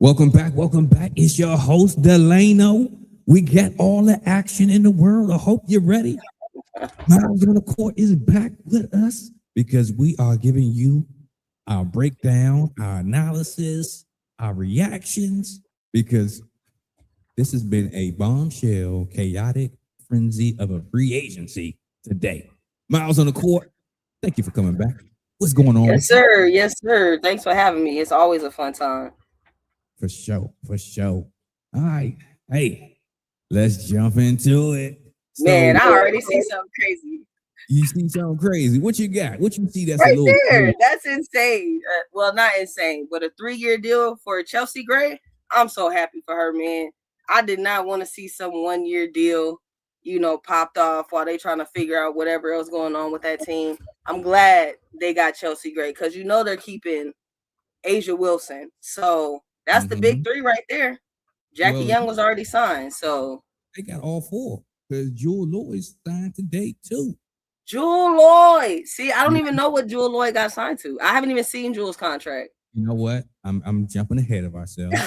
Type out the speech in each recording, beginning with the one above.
Welcome back. Welcome back. It's your host, Delano. We got all the action in the world. I hope you're ready. Miles on the Court is back with us because we are giving you our breakdown, our analysis, our reactions, because this has been a bombshell, chaotic frenzy of a free agency today. Miles on the Court, thank you for coming back. What's going on? Yes, sir. Yes, sir. Thanks for having me. It's always a fun time. For sure. For sure. All right. Hey, let's jump into it. Man, I already see something crazy. You see something crazy. What you got? What you see that's Right a little there. crazy? That's insane. Well, not insane, but a 3-year deal for Chelsea Gray. I'm so happy for her, man. I did not want to see some 1-year deal, popped off while they trying to figure out whatever else going on with that team. I'm glad they got Chelsea Gray because they're keeping Asia Wilson. So that's the big three right there. Jackie Young was already signed, so they got all four because Jewell Loyd signed today too. Jewell Loyd. See, I don't even know what Jewell Loyd got signed to. I haven't even seen Jewell's contract. You know what? I'm jumping ahead of ourselves.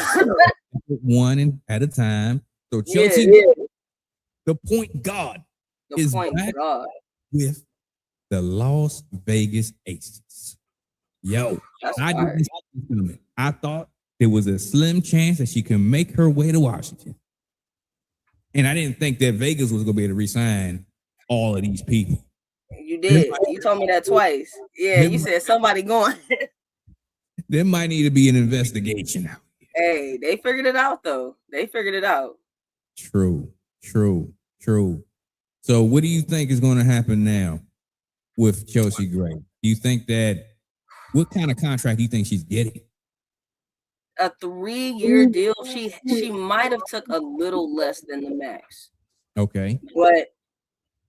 One at a time. So Chelsea, the point guard, is back with the Las Vegas Aces. Yo, I thought there was a slim chance that she can make her way to Washington. And I didn't think that Vegas was going to be able to resign all of these people. You did. You told me that twice. Yeah, you said somebody going. There might need to be an investigation. Hey, they figured it out, though. They figured it out. True. So what do you think is going to happen now with Chelsea Gray? Do you think what kind of contract do you think she's getting? A 3-year deal. She might have took a little less than the max. Okay. But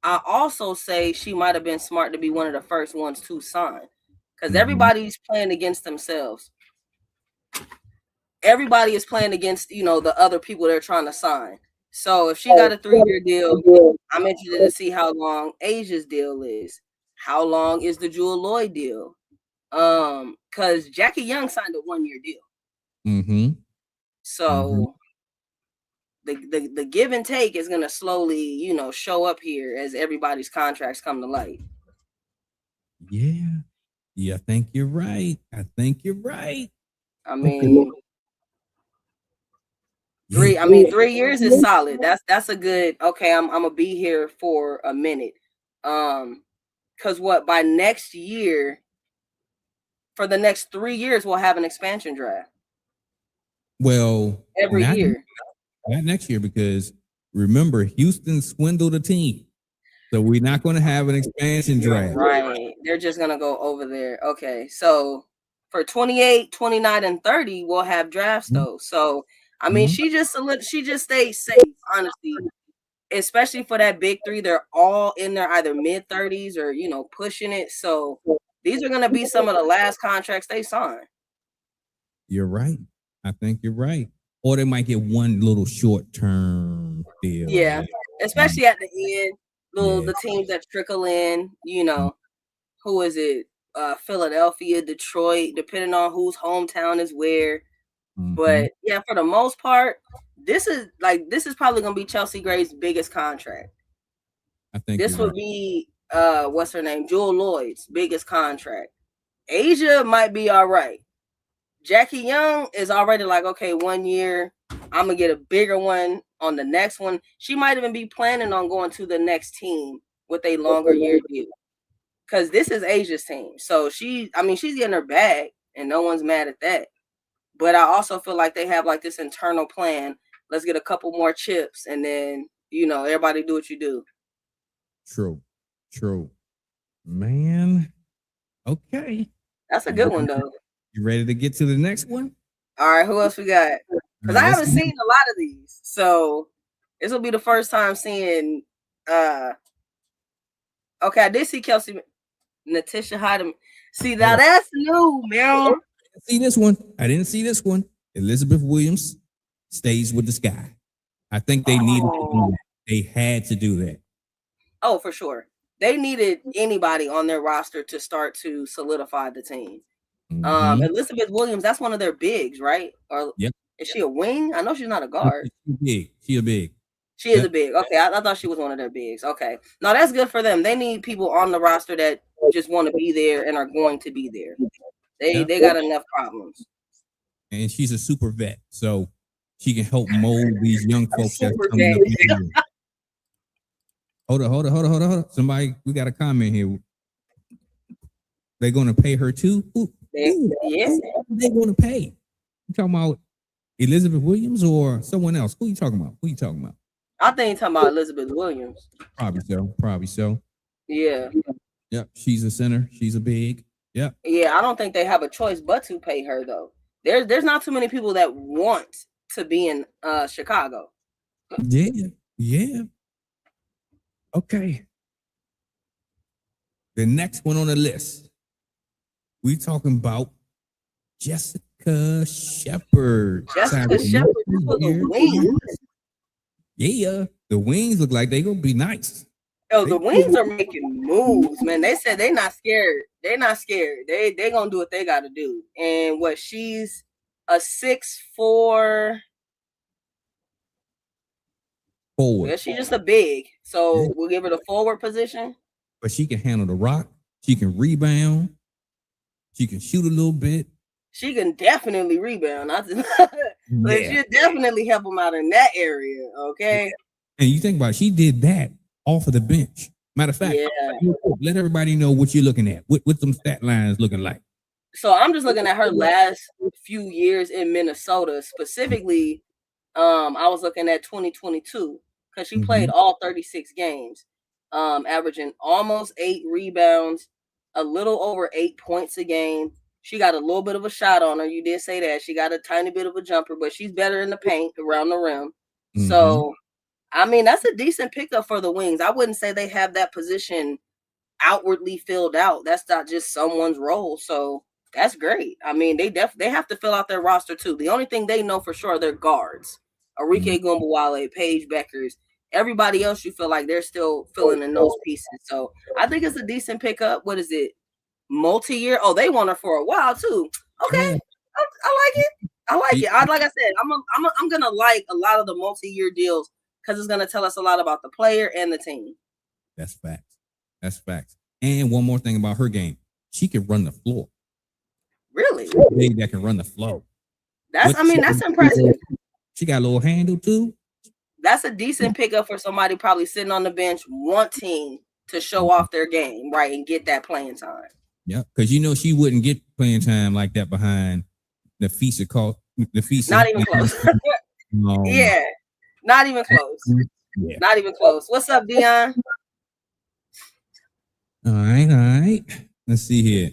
I also say she might have been smart to be one of the first ones to sign because everybody's playing against themselves. Everybody is playing against, the other people they're trying to sign. So if she got a 3-year deal, I'm interested to see how long Asia's deal is. How long is the Jewell Loyd deal? Because Jackie Young signed a 1-year deal. So the give and take is going to slowly, show up here as everybody's contracts come to light. Yeah, I think you're right. I mean, 3 years is solid. That's a good, okay, I'm going to be here for a minute. Because by next year, for the next 3 years, we'll have an expansion draft. Well, every year. Not next year, because remember, Houston swindled a team. So we're not going to have an expansion draft. Right. They're just going to go over there. Okay. So for 28, 29, and 30, we'll have drafts, though. So, I mean, she just stayed safe, honestly, especially for that big three. They're all in their either mid-30s or, pushing it. So these are going to be some of the last contracts they sign. You're right. I think you're right. Or they might get one little short-term deal. Yeah, especially at the end, the teams that trickle in, who is it? Philadelphia, Detroit, depending on whose hometown is where. But yeah, for the most part, this is probably going to be Chelsea Gray's biggest contract. I think this would be what's her name? Jewell Loyd's biggest contract. Asia might be all right. Jackie Young is already like, okay, 1 year, I'm going to get a bigger one on the next one. She might even be planning on going to the next team with a longer year deal. Because this is Asia's team. So she's getting her bag, and no one's mad at that. But I also feel like they have like this internal plan. Let's get a couple more chips, and then, everybody do what you do. True. Man. Okay. That's a good one, though. You ready to get to the next one? All right, who else we got? Because I haven't seen a lot of these. So this will be the first time seeing okay, I did see Natisha Heideman. See, now that's new, man. I didn't see this one. Elizabeth Williams stays with the Sky. I think they needed to do that. They had to do that. Oh, for sure. They needed anybody on their roster to start to solidify the team. Elizabeth Williams, that's one of their bigs, right? Or yep. Is she a wing? I know she's not a guard. She's big. She's big. She is a big. Okay, I thought she was one of their bigs. Okay. No, that's good for them. They need people on the roster that just want to be there and are going to be there. They got enough problems. And she's a super vet, so she can help mold these young folks that's coming up here. Hold on. Somebody, we got a comment here. They're going to pay her too? Yeah. They're going to pay. You talking about Elizabeth Williams or someone else? Who you talking about? I think you're talking about Elizabeth Williams. Probably so. Yeah. Yep. She's a center. She's a big. Yep. Yeah, I don't think they have a choice but to pay her though. There's not too many people that want to be in Chicago. Yeah. Okay. The next one on the list, we talking about Jessica Shepard. Jessica Shepard for the Wings. Yeah, the Wings look like they gonna be nice. Oh, the Wings are making moves, man. They said they're not scared. They're not scared. They gonna do what they gotta do. And what she's a 6'4" forward. Yeah, she's just a big. So we'll give her the forward position. But she can handle the rock. She can rebound. She can shoot a little bit. She can definitely rebound. But she'll definitely help them out in that area. Okay. Yeah. And you think about it, she did that off of the bench. Matter of fact, let everybody know what you're looking at. What some stat lines looking like. So I'm just looking at her last few years in Minnesota. Specifically, I was looking at 2022 because she played all 36 games, averaging almost 8 rebounds, a little over 8 points a game. She got a little bit of a shot on her. You did say that. She got a tiny bit of a jumper, but she's better in the paint around the rim. So, I mean, that's a decent pickup for the Wings. I wouldn't say they have that position outwardly filled out. That's not just someone's role. So that's great. I mean, they have to fill out their roster too. The only thing they know for sure are their guards. Arike Gumbawale, Paige Beckers. Everybody else, you feel like they're still filling in those pieces. So I think it's a decent pickup. What is it? Multi-year? Oh, they want her for a while too. Okay, I like it. Like I said, I'm gonna like a lot of the multi-year deals because it's gonna tell us a lot about the player and the team. That's facts. And one more thing about her game, she can run the floor. Really? Big that can run the floor. That's impressive. She got a little handle too. That's a decent pickup for somebody probably sitting on the bench wanting to show off their game, right, and get that playing time. Yeah, because she wouldn't get playing time like that behind the FISA call. Not even close. Yeah, not even close. Yeah. Not even close. What's up, Dion? All right. Let's see here.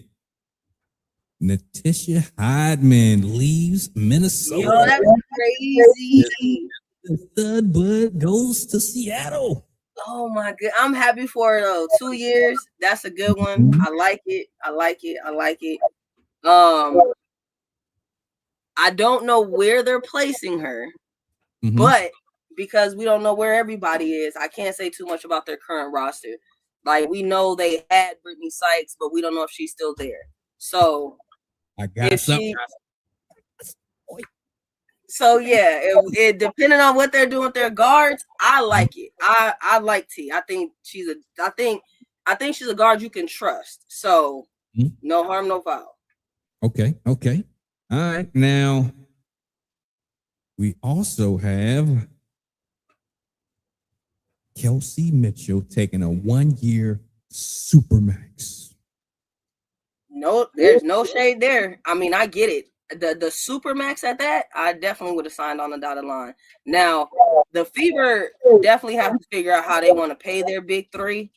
Natisha Heideman leaves Minnesota. Yo, that's crazy. The stud bud goes to Seattle. Oh my god, I'm happy for her though. 2 years, that's a good one. I like it. I don't know where they're placing her, but because we don't know where everybody is, I can't say too much about their current roster. Like we know they had Brittany Sykes, but we don't know if she's still there. So I got something. So yeah, it depending on what they're doing with their guards, I like it. I like T. I think she's a guard you can trust. So no harm, no foul. Okay. All right. Now we also have Kelsey Mitchell taking a 1-year supermax. No, there's no shade there. I mean, I get it. The supermax at that, I definitely would have signed on the dotted line. Now, the Fever definitely have to figure out how they want to pay their big three,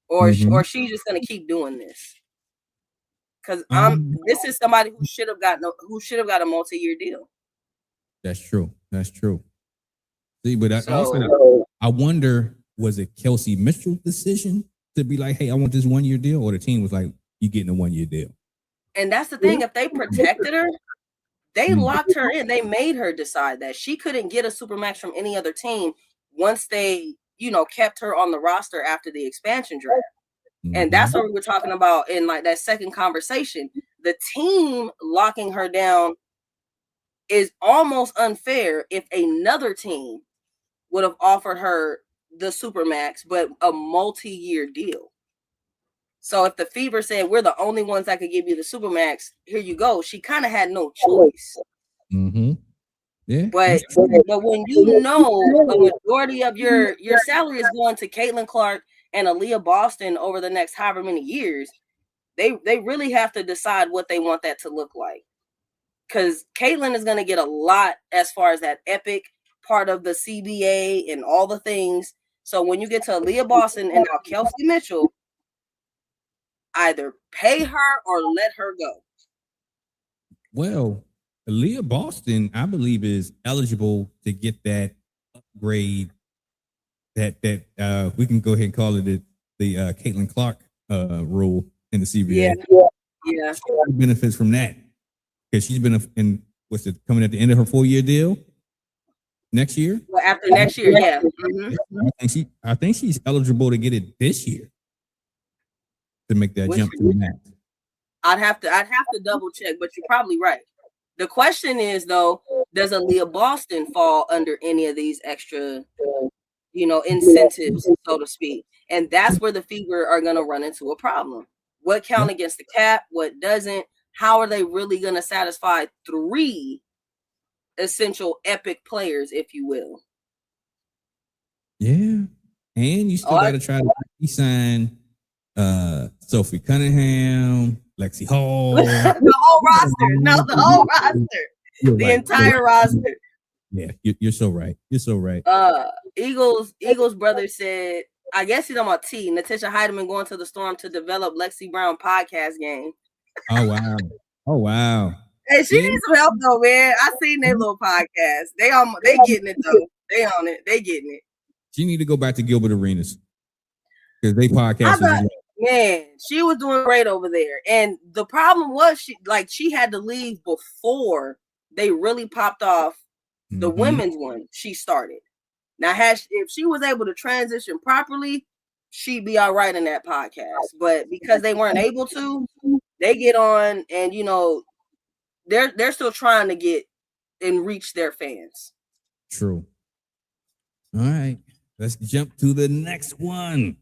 or she's just gonna keep doing this. Because this is somebody who should have got a multi-year deal. That's true. See, but I wonder, was it Kelsey Mitchell's decision to be like, hey, I want this 1-year deal, or the team was like, you getting a 1-year deal? And that's the thing. If they protected her, they locked her in. They made her decide that she couldn't get a supermax from any other team once they, kept her on the roster after the expansion draft. And that's what we were talking about in like that second conversation. The team locking her down is almost unfair if another team would have offered her the Supermax, but a multi-year deal. So if the Fever said, we're the only ones that could give you the Supermax, here you go, she kind of had no choice. Mm-hmm. Yeah. But when you know the majority of your salary is going to Caitlin Clark and Aaliyah Boston over the next however many years, they really have to decide what they want that to look like. Because Caitlin is going to get a lot as far as that epic part of the CBA and all the things. So when you get to Aaliyah Boston and now Kelsey Mitchell, either pay her or let her go. Well, Aaliyah Boston, I believe, is eligible to get that upgrade. That we can go ahead and call it the Caitlin Clark rule in the CBA. Yeah. She benefits from that because she's been coming at the end of her 4-year deal next year. Well, after next year, yeah. Mm-hmm. I think she's eligible to get it this year to make that jump to the max. I'd have to double check, but you're probably right. The question is though, does Aaliyah Boston fall under any of these extra, incentives, so to speak? And that's where the Fever are going to run into a problem. What count against the cap? What doesn't? How are they really going to satisfy 3 essential epic players, if you will? Yeah, and you still got to try to sign Sophie Cunningham, Lexi Hall, the whole roster. The entire roster. Yeah, you're so right. You're so right. Eagles brother said, I guess he's talking about T. Natisha Heideman going to the Storm to develop Lexi Brown podcast game. Oh wow. Hey, she needs some help though, man. I seen their little podcast. They getting it though. They on it. They getting it. She need to go back to Gilbert Arenas because they podcast. Man, she was doing great over there. And the problem was she had to leave before they really popped off the women's one she started. Now, if she was able to transition properly, she'd be all right in that podcast. But because they weren't able to, they get on and they're still trying to get and reach their fans. True. All right. Let's jump to the next one.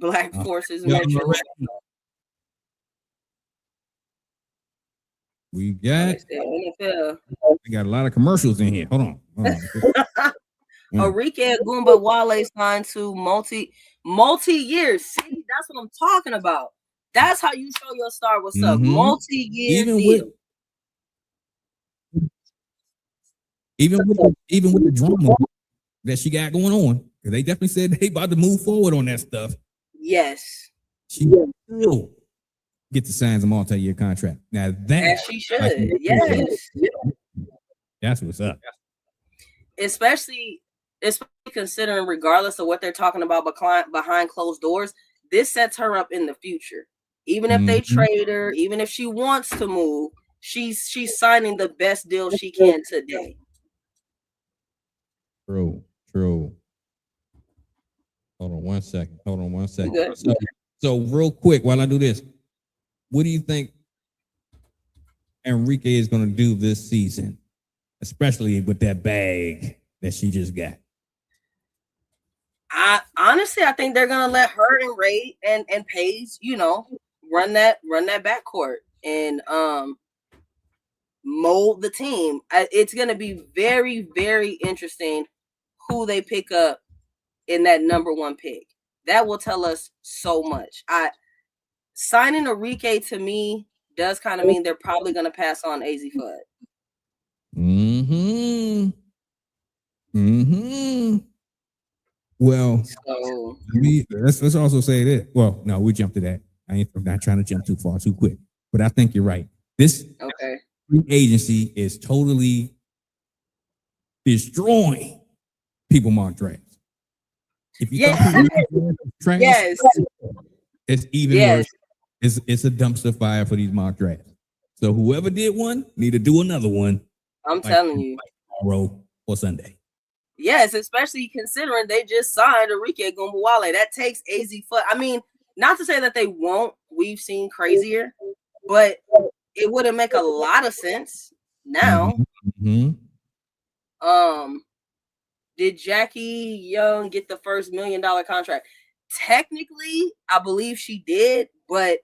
Black Forces Metro. We got a lot of commercials in here. Hold on. Arike Agumba-Wale signed to multi-years. See, that's what I'm talking about. That's how you show your star what's up. Multi-year deal. Even with the drama that she got going on, because they definitely said they about to move forward on that stuff. Yes. She will get to sign a multi-year contract. Now that she should. Yes. That's what's up. Especially considering, regardless of what they're talking about behind closed doors, this sets her up in the future. Even if they trade her, even if she wants to move, she's signing the best deal she can today. True. Hold on one second. So real quick, while I do this, what do you think Enrique is going to do this season, especially with that bag that she just got? I think they're going to let her and Ray and Paige, run that backcourt and mold the team. It's going to be very, very interesting who they pick up in that number 1 pick. That will tell us so much. Signing Arike to me does kind of mean they're probably going to pass on AZ Fudd. Well, let's also say that. Well, no, we jump to that. I'm not trying to jump too far too quick, but I think you're right. This free agency is totally destroying people mock drafts. If you it's even worse. It's a dumpster fire for these mock drafts. So whoever did one need to do another one. I'm telling you, tomorrow or Sunday. Yes, especially considering they just signed Arike Agumba-Wale. That takes AZ Fudd. I mean, not to say that they won't. We've seen crazier, but it wouldn't make a lot of sense now. Did Jackie Young get the first $1 million contract? Technically, I believe she did, but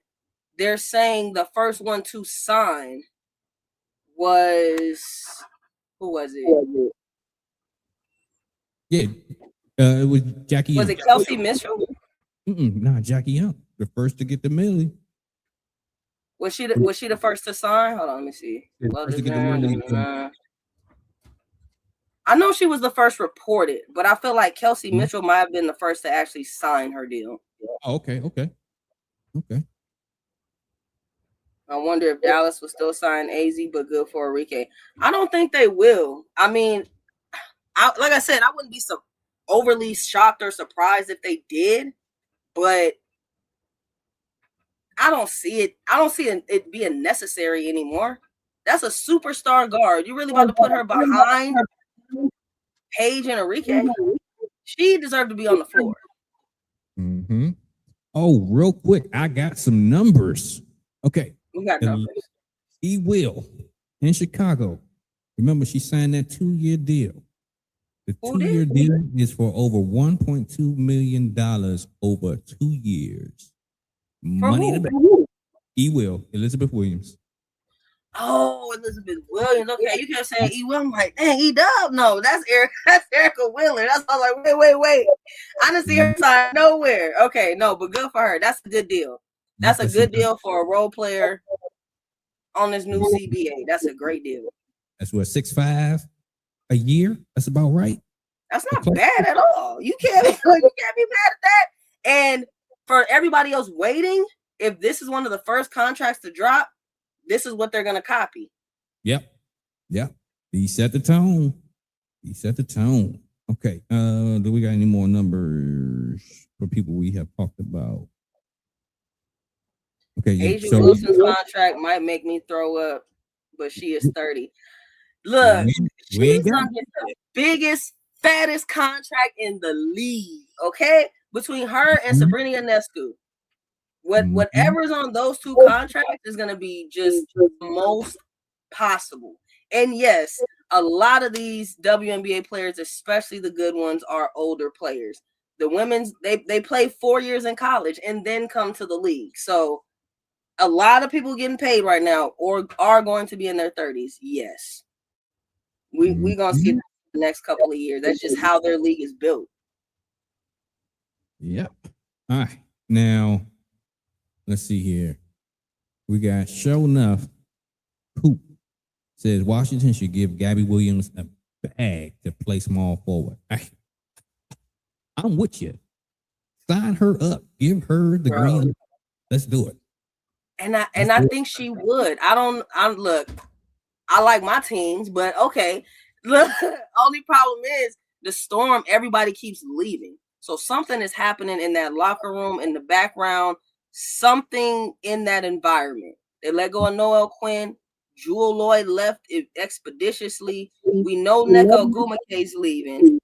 they're saying the first one to sign was who was it? Yeah, it was Jackie Young. Was it Kelsey Mitchell? Nah, Jackie Young, the first to get the milli. Was she the first to sign? Hold on, let me see. I know she was the first reported, but I feel like Kelsey Mitchell might have been the first to actually sign her deal. Oh, okay. I wonder if Dallas will still sign AZ, but good for Enrique. I don't think they will. I mean, like I said, I wouldn't be so overly shocked or surprised if they did, but I don't see it. I don't see it being necessary anymore. That's a superstar guard. You really about to put her behind Paige and Enrique? She deserved to be on the floor. Oh, real quick, I got some numbers. Okay. We got numbers. She will in Chicago. Remember, she signed that 2-year deal. The 2-year deal is for over $1.2 million over 2 years. Money in the bank. E. Will, Elizabeth Williams. Oh, Elizabeth Williams. Okay, you kept saying E. Will. I'm like, dang, E-Dub. No, that's Erica Wheeler. That's all like, wait. I didn't see her sign nowhere. Okay, no, but good for her. That's a good deal. That's a good deal for a role player on this new CBA. That's a great deal. That's what, 6.5 a year? That's about right. That's not bad at all. You can't be mad at that. And for everybody else waiting, if this is one of the first contracts to drop, this is what they're going to copy. Yep. He set the tone. Okay. Do we got any more numbers for people we have talked about? Okay. Asia Wilson's contract might make me throw up, but she is 30. Look, she's going to get the biggest, fattest contract in the league, okay? Between her and Sabrina Ionescu. Whatever's on those two contracts is going to be just the most possible. And yes, a lot of these WNBA players, especially the good ones, are older players. The women's, they play 4 years in college and then come to the league. So a lot of people getting paid right now or are going to be in their 30s. Yes. We're going to see it the next couple of years. That's just how their league is built. Yep. All right. Now, let's see here. We got Show Enough. Poop says Washington should give Gabby Williams a bag to play small forward. I'm with you. Sign her up. Give her the green. Let's do it. And I think she would. Look, I like my teams, but okay. Look, only problem is the Storm, everybody keeps leaving. So something is happening in that locker room, in the background, something in that environment. They let go of Noel Quinn. Jewell Loyd left expeditiously. We know Nneka Ogwumike's leaving.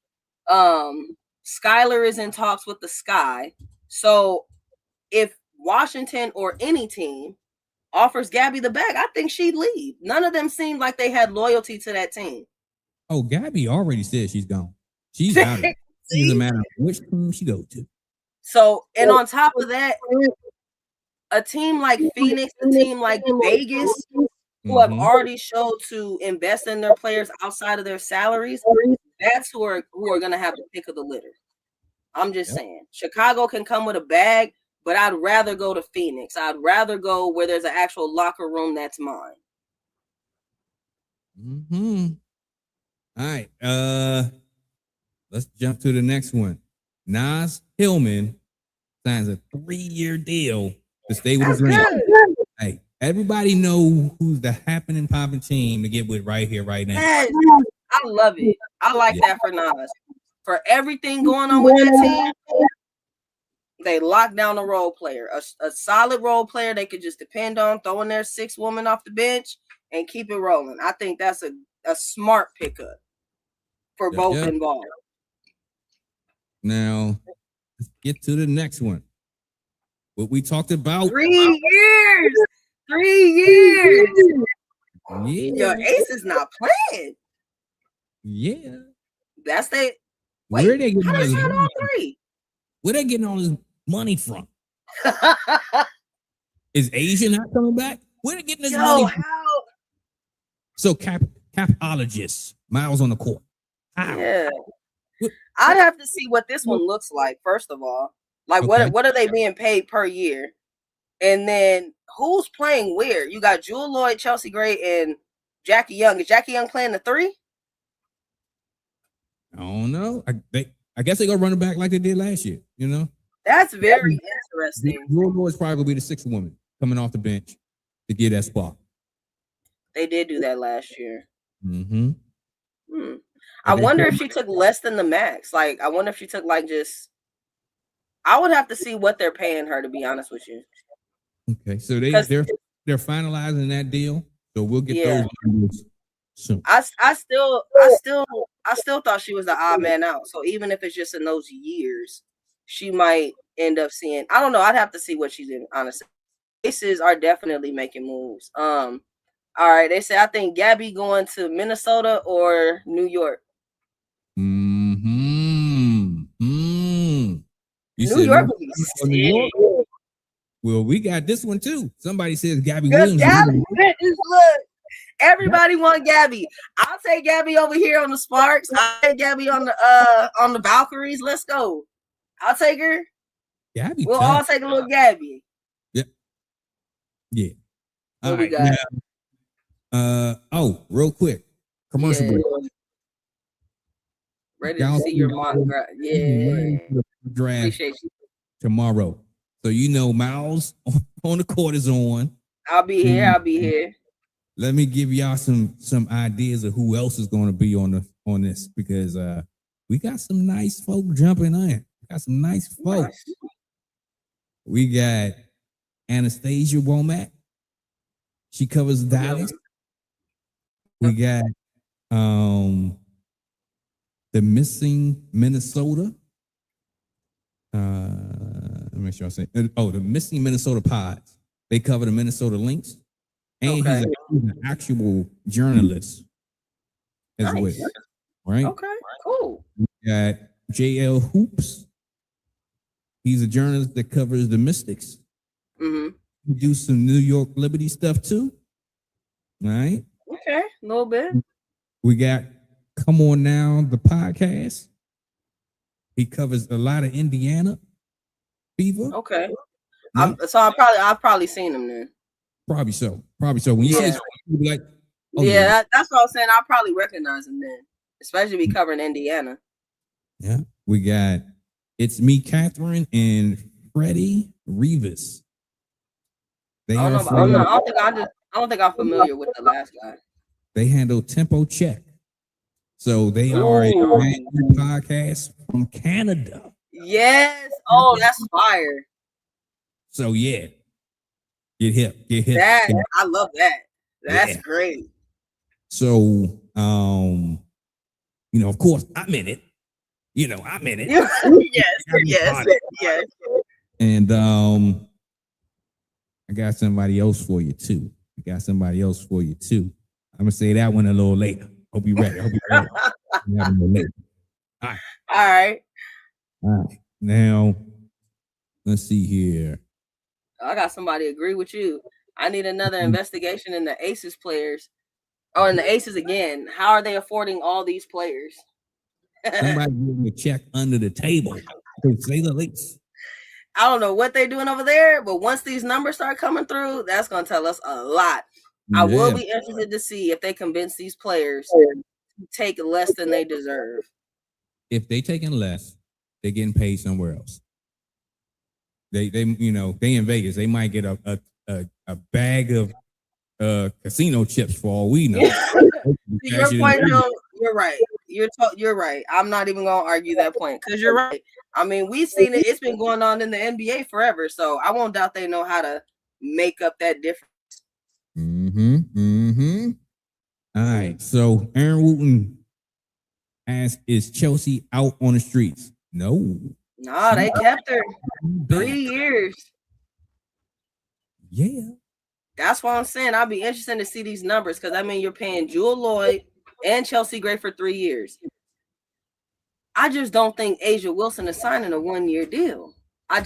Skylar is in talks with the Sky. So if Washington or any team offers Gabby the bag, I think she'd leave. None of them seemed like they had loyalty to that team. Oh, Gabby already said she's gone. She's out of it. It doesn't matter which team she goes to. So, and on top of that, a team like Phoenix, a team like Vegas, who have already showed to invest in their players outside of their salaries, that's who are going to have the pick of the litter. I'm just saying. Chicago can come with a bag, but I'd rather go to Phoenix. I'd rather go where there's an actual locker room that's mine. All right. Let's jump to the next one. Naz Hillman signs a 3-year deal to stay with his ring. Hey, everybody know who's the happening popping team to get with right here, right now. Yes, I love it. I like that for Naz. For everything going on with that team, they lock down a role player, a solid role player they could just depend on, throwing their 6 women off the bench and keep it rolling. I think that's a smart pickup for both involved. Now, let's get to the next one. What we talked about. 3 years. 3 years. Yeah. Your Ace is not playing. Yeah. That's they. Wait, where are they getting how all they this sign money all from? 3? Where they getting all this money from? Is Asia not coming back? Where they getting this money from? How? So capologists, Miles on the court. How? Yeah. What? I'd have to see what this one looks like, first of all. Like, Okay. what are they being paid per year? And then who's playing where? You got Jewell Loyd, Chelsea Gray, and Jackie Young. Is Jackie Young playing the 3? I don't know. I guess they gonna run it back like they did last year. You know, That's very interesting. Jewell Loyd's probably gonna be the 6th woman coming off the bench to get that spot. They did do that last year. Mm-hmm. I wonder if she took less than the max. Like, I wonder if she took like just. I would have to see what they're paying her, to be honest with you. Okay, so they're finalizing that deal, so we'll get those numbers soon. I still thought she was the odd man out. So even if it's just in those years, she might end up seeing. I don't know. I'd have to see what she's in. Honestly, Aces are definitely making moves. All right. They say I think Gabby going to Minnesota or New York. New York would be sick. Well, we got this one too. Somebody says Gabby Williams. Williams. Look, everybody want Gabby. I'll take Gabby over here on the Sparks. I'll take Gabby on the Valkyries. Let's go. I'll take her. Gabby, we'll all take a little Gabby. Yep. Yeah. What we got? Real quick. Commercial break. Ready to see your mock draft. Yeah. Draft appreciate you. Tomorrow. So you know Miles on the court is on. I'll be here. Let me give y'all some ideas of who else is going to be on this because we got some nice folk jumping in. Got some nice folks. Nice. We got Anastasia Womack. She covers Dallas. We got the Missing Minnesota. Let me make sure I say. The Missing Minnesota Pods. They cover the Minnesota Lynx, and he's an actual journalist as well. Right? Okay. Cool. We got JL Hoops. He's a journalist that covers the Mystics. Mm-hmm. We do some New York Liberty stuff too. All right. Okay, a little bit. We got Come On Now, the podcast. He covers a lot of Indiana fever. Okay. I've probably seen him then. Probably so. When you say you'll be like, that's what I was saying. I'll probably recognize him then, especially if he covering Indiana. Yeah. We got It's Me, Catherine, and Freddie Rivas. I don't think I'm familiar with the last guy. They handle Tempo Check. So they are a podcast from Canada. Yes. Oh, that's fire. So yeah. Get hip. I love that. That's great. So of course I'm in it. I'm in it. Yes. And I got somebody else for you too. I'm gonna say that one a little later. Hope you're ready. All right. Now, let's see here. I got somebody agree with you. I need another investigation in the Aces players. Oh, and the Aces again. How are they affording all these players? Somebody give me a check under the table. To say the least. I don't know what they're doing over there, but once these numbers start coming through, that's going to tell us a lot. I will be interested to see if they convince these players to take less than they deserve. If they taking less, they're getting paid somewhere else. They in Vegas, they might get a bag of casino chips for all we know. Your point, you're right. You're right. I'm not even gonna argue that point because you're right. I mean, we've seen it. It's been going on in the NBA forever, so I won't doubt they know how to make up that difference. All right. So Aaron Wooten asks, "Is Chelsea out on the streets?" No, they kept her 3 years. Yeah. That's why I'm saying I'll be interested to see these numbers because I mean you're paying Jewell Loyd and Chelsea Gray for 3 years. I just don't think A'ja Wilson is signing a 1-year deal. I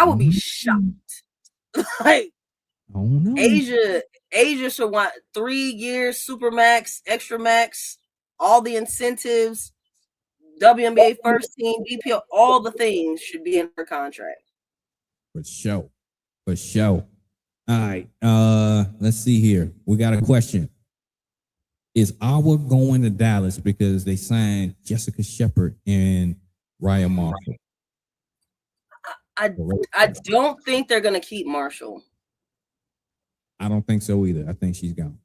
would be shocked. Like, oh no, A'ja should want 3 years, Supermax, Extra Max, all the incentives, WNBA first team, BPL, all the things should be in her contract. For sure. All right. Let's see here. We got a question. Is Awa going to Dallas because they signed Jessica Shepard and Raya Marshall? I don't think they're going to keep Marshall. I don't think so either. I think she's gone.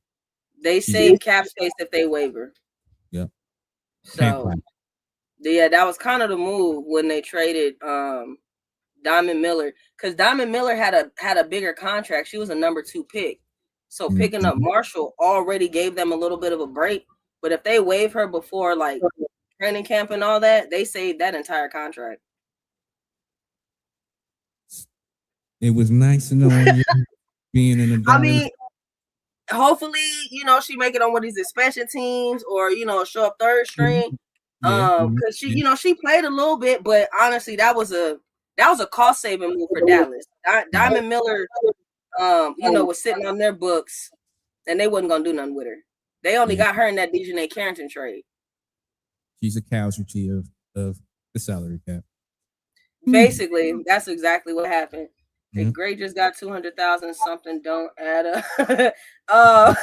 They save cap space if they waiver. Yep. So, yeah, that was kind of the move when they traded Diamond Miller, because Diamond Miller had a bigger contract. She was a number 2 pick. So picking up Marshall already gave them a little bit of a break. But if they waive her before like training camp and all that, they saved that entire contract. It was nice to know you being in the I mean, hopefully, she make it on one of these expansion teams or, show up third string. Because she played a little bit, but honestly, that was a cost saving move for Dallas. Diamond Miller was sitting on their books and they wasn't gonna do nothing with her. They only got her in that Dejanay Carrington trade. She's a casualty of the salary cap. Basically, that's exactly what happened. Gray just got 200,000 something. Don't add up.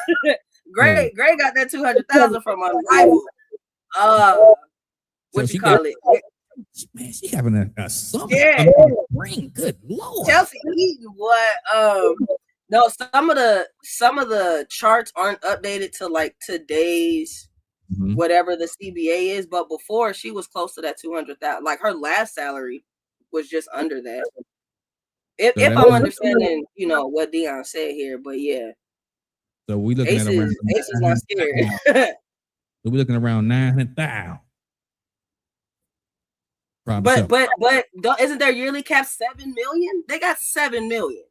Gray got that 200,000 from a rival. What you call it? Man, she having a summer. Yeah. Ring. Good Lord. Chelsea eating what? No, some of the charts aren't updated to like today's whatever the CBA is, but before she was close to that 200,000. Like her last salary was just under that. If I'm understanding, what Dion said here, but yeah. So we looking at around Ace is not scared. So we're looking around 900,000. But isn't their yearly cap 7 million? They got 7 million.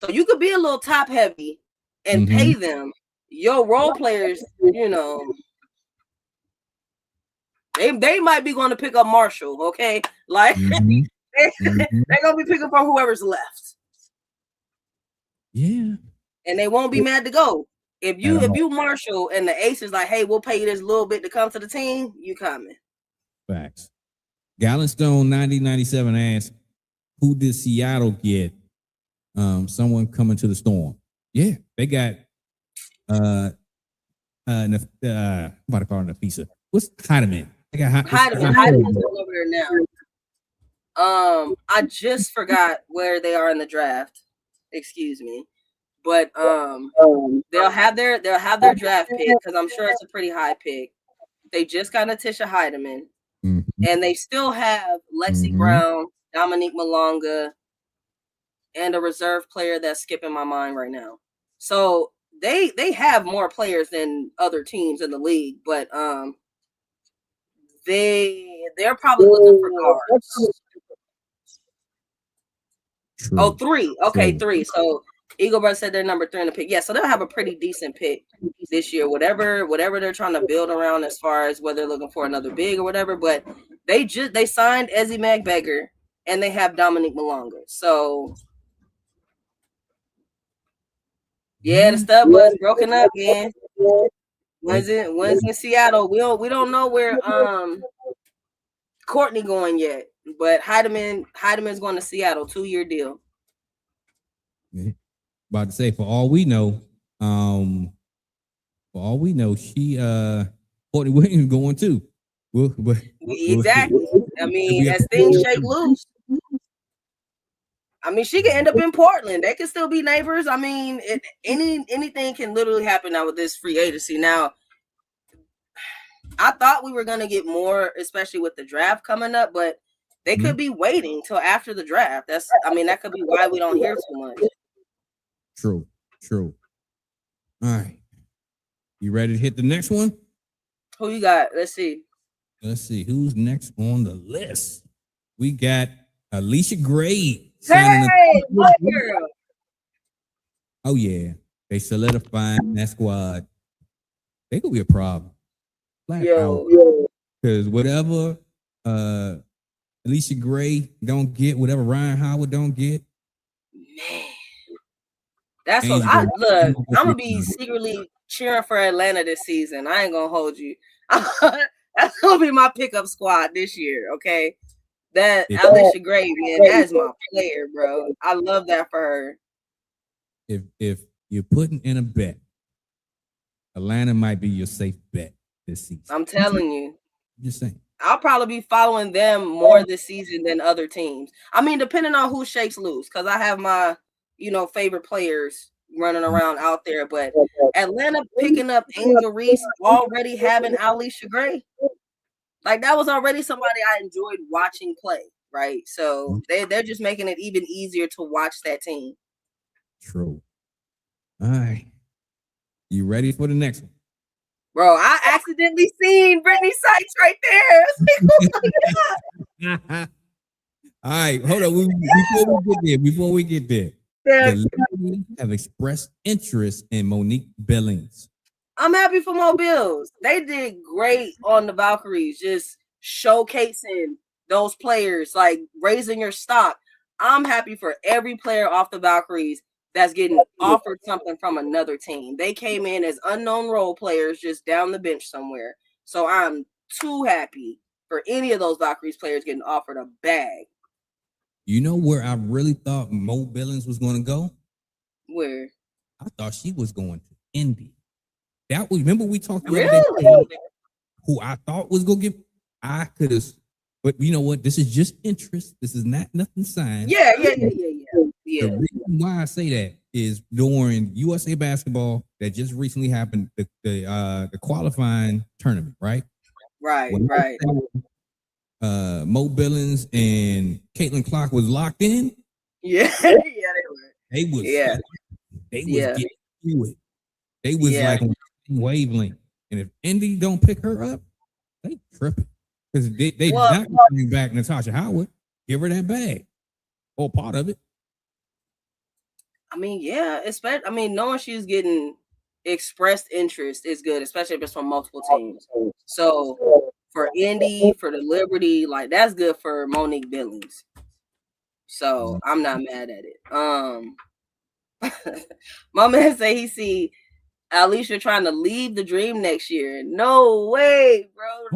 So you could be a little top heavy and pay them. Your role players, they might be going to pick up Marshall, okay? Like they're gonna be picking for whoever's left. Yeah. And they won't be mad to go. If you Marshall and the Ace is like, hey, we'll pay you this little bit to come to the team, you coming. Facts. Gallenstone 9097 asks, who did Seattle get? Someone coming to the Storm. Yeah, they got I'm about to call her Natisha. What's Heideman? They got Heideman's over there now. I just forgot where they are in the draft. Excuse me. But they'll have their draft pick because I'm sure it's a pretty high pick. They just got Natisha Heideman. And they still have Lexi Brown, Dominique Malonga, and a reserve player that's skipping my mind right now. So they have more players than other teams in the league, but they're probably looking for guards. True. Oh, 3. Okay, 3. So Eagle Brother said they're number 3 in the pick. Yeah, so they'll have a pretty decent pick this year. Whatever they're trying to build around as far as whether they're looking for another big or whatever. But they signed Ezzie McBeggar and they have Dominique Malonga. So yeah, the stud bus broken up, man. When's in Seattle? We don't know where Courtney going yet. But Heideman's going to Seattle, 2-year deal. Yeah. About to say, for all we know, she Courtney Williams going too. Exactly. I mean, as things shake loose, I mean, she could end up in Portland. They can still be neighbors. I mean, anything can literally happen now with this free agency. Now, I thought we were going to get more, especially with the draft coming up, but they could be waiting till after the draft. That could be why we don't hear too much. True. All right. You ready to hit the next one? Who you got? Let's see. Who's next on the list. We got Allisha Gray. Hey, my girl. Oh, yeah. They solidifying that squad. they could be a problem. Yo. Because whatever Allisha Gray don't get, whatever Ryan Howard don't get. Man. That's what I'm gonna be secretly cheering for Atlanta this season. I ain't gonna hold you. That's gonna be my pickup squad this year, okay? That Allisha Gray, man, that's my player, bro. I love that for her. If you're putting in a bet, Atlanta might be your safe bet this season. I'm telling you. Just saying. I'll probably be following them more this season than other teams. I mean, depending on who shakes loose, because I have my, favorite players running around out there. But Atlanta picking up Angel Reese, already having Allisha Gray, like that was already somebody I enjoyed watching play, right? So they're just making it even easier to watch that team. True. All right. You ready for the next one? Bro, I accidentally seen Brittany Sykes right there. All right, hold on. Before we get there, the ladies have expressed interest in Monique Billings. I'm happy for Mo Bills. They did great on the Valkyries, just showcasing those players, like raising your stock. I'm happy for every player off the Valkyries that's getting offered something from another team. They came in as unknown role players just down the bench somewhere. So I'm too happy for any of those Valkyries players getting offered a bag. You know where I really thought Mo Billings was going to go? Where? I thought she was going to Indy. Remember we talked about who I thought was going to get. I could have, but you know what? This is just interest. This is nothing signed. Yeah. The reason why I say that is during USA basketball that just recently happened, the qualifying tournament, right? Right. Mo Billings and Caitlin Clark was locked in. Yeah, they were. They was getting through it. They was like on wavelength. And if Indy don't pick her up, they tripping. Because they not bring back Natisha Howard. Give her that bag. Or part of it. I mean, knowing she's getting expressed interest is good, especially if it's from multiple teams. So for Indy, for the Liberty, like that's good for Monique Billings. So I'm not mad at it. My man say he see Allisha trying to leave the dream next year. No way, bro.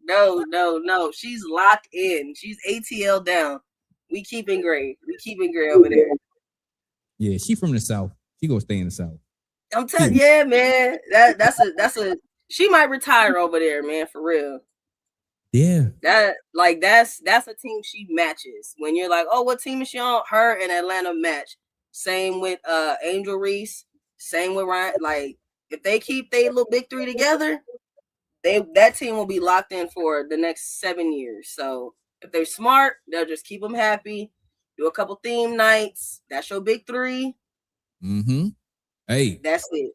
No. She's locked in. She's ATL down. We keeping Gray over there. Yeah, she from the South. She gonna stay in the South. I'm telling you, man. That's a she might retire over there, man, for real. Yeah. That's a team she matches. When you're like, oh, what team is she on? Her and Atlanta match. Same with Angel Reese, same with Ryan. Like, if they keep their little big three together, that team will be locked in for the next 7 years. So if they're smart, they'll just keep them happy. Do a couple theme nights. That's your big three. Mm-hmm. Hey. That's it.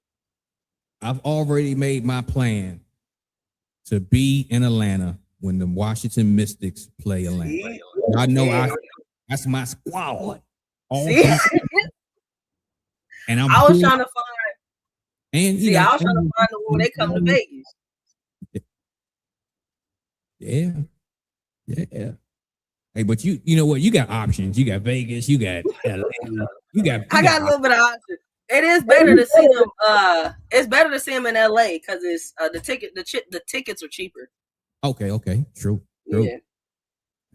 I've already made my plan to be in Atlanta when the Washington Mystics play Atlanta. I know that's my squad. And I was trying to find. And I was trying to find them when they come to Vegas. Yeah. Hey, but you know what? You got options. You got Vegas. You got Atlanta. I got a little bit of options. It is better to see them. It's better to see them in LA because it's the tickets are cheaper. Okay. True. Yeah.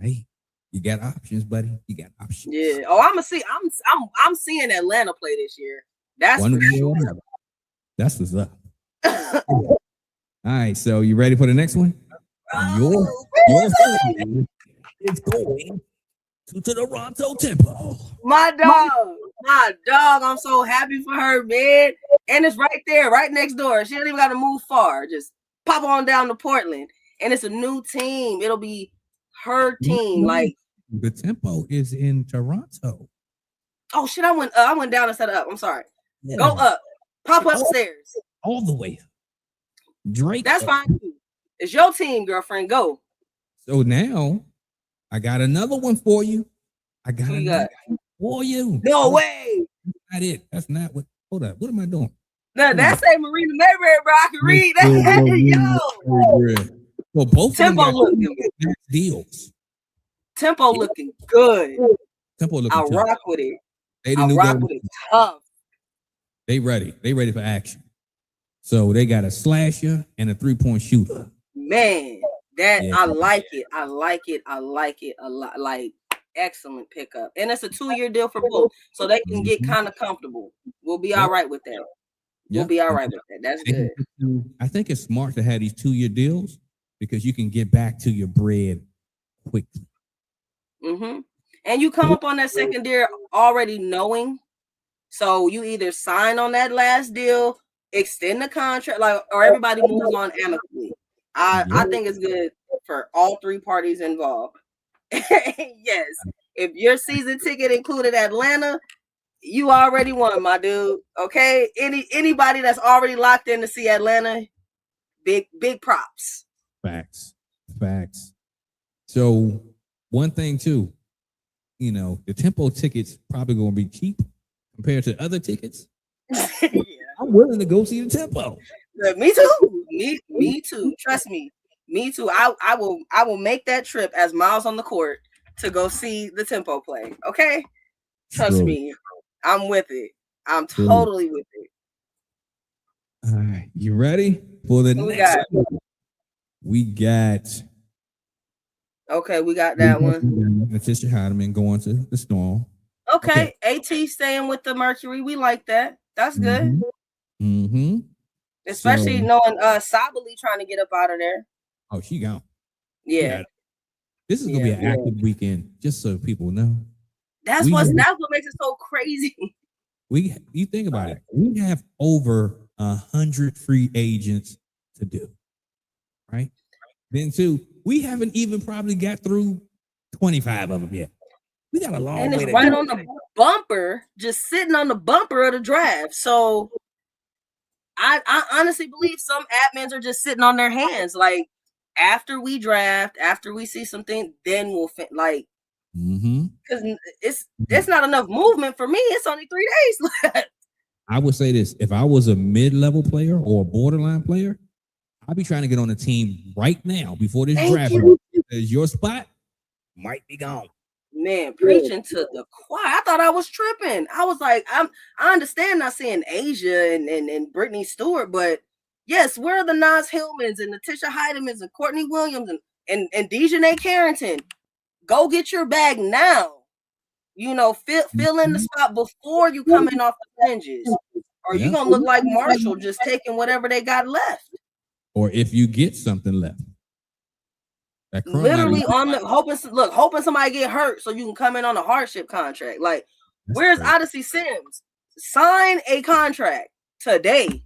Hey, you got options, buddy. You got options. Yeah. Oh, I'm seeing Atlanta play this year. That's for sure. That's what's up. All right. So you ready for the next one? Your is going to Toronto Temple. My dog. I'm so happy for her, man. And it's right there, right next door. She don't even got to move far. Just pop on down to Portland. And it's a new team. It'll be her team. Like the Tempo is in Toronto. Oh shit! I went down instead of up. I'm sorry. Yeah. Go up. Pop upstairs. All the way up. Drake. That's fine. It's your team, girlfriend. Go. So now I got another one for you. I got another one for you. No way. That's not it. That's not what. Hold up. What am I doing? No, that's a Marina Mayberry, bro. I can read that. Yo. Well, both Tempo of them looking deals. Tempo looking good. Tempo looking I'll rock with it. I'll rock with it tough. They ready. They ready for action. So they got a slasher and a 3-point shooter. Man, I like it. I like it. I like it a lot. Like, excellent pickup. And it's a 2-year deal for both. So they can get kind of comfortable. We'll be all right with that. We'll be all right with that. That's good. I think it's smart to have these 2-year deals because you can get back to your bread quickly. Mm-hmm. And you come up on that second deal already knowing. So you either sign on that last deal, extend the contract, or everybody moves on amicably. I think it's good for all 3 parties involved. Yes. If your season ticket included Atlanta, you already won, my dude. Okay. Anybody that's already locked in to see Atlanta, big props. Facts. So one thing too, the Tempo tickets probably gonna be cheap compared to other tickets. Yeah. I'm willing to go see the Tempo. Me too. Me too. Trust me. Me too. I will make that trip as Miles on the court to go see the Tempo play. Okay. Trust me. I'm with it. I'm totally with it. All right. You ready for the next one? We got. Okay, we got that one. Natisha Heideman going to the Storm. Okay. AT staying with the Mercury. We like that. That's good. Mm-hmm. Especially knowing Sabali trying to get up out of there. Oh, she gone. Yeah. This is gonna be an active weekend, just so people know. That's what makes it so crazy. You think about it. We have over 100 free agents to do, right? Then too, we haven't even probably got through 25 of them yet. We got a long way to go. And it's right on the bumper, just sitting on the bumper of the draft. So I honestly believe some admins are just sitting on their hands. Like, after we draft, after we see something, then we'll because it's not enough movement for me. It's only 3 days left. I would say this: if I was a mid-level player or a borderline player, I'd be trying to get on the team right now before this draft, because your spot might be gone. Man, preaching to the choir. I thought I was tripping. I was like, I understand not seeing Asia and Brittany Stewart, but yes, where are the Nas Hillmans and Natisha Heidemans and Courtney Williams and Dejanay Carrington? Go get your bag now. Fill in the spot before you come in off the fringes. Or you're gonna look like Marshall just taking whatever they got left. Or if you get something left. Literally hoping somebody get hurt so you can come in on a hardship contract. Like, where's Odyssey Sims? Sign a contract today.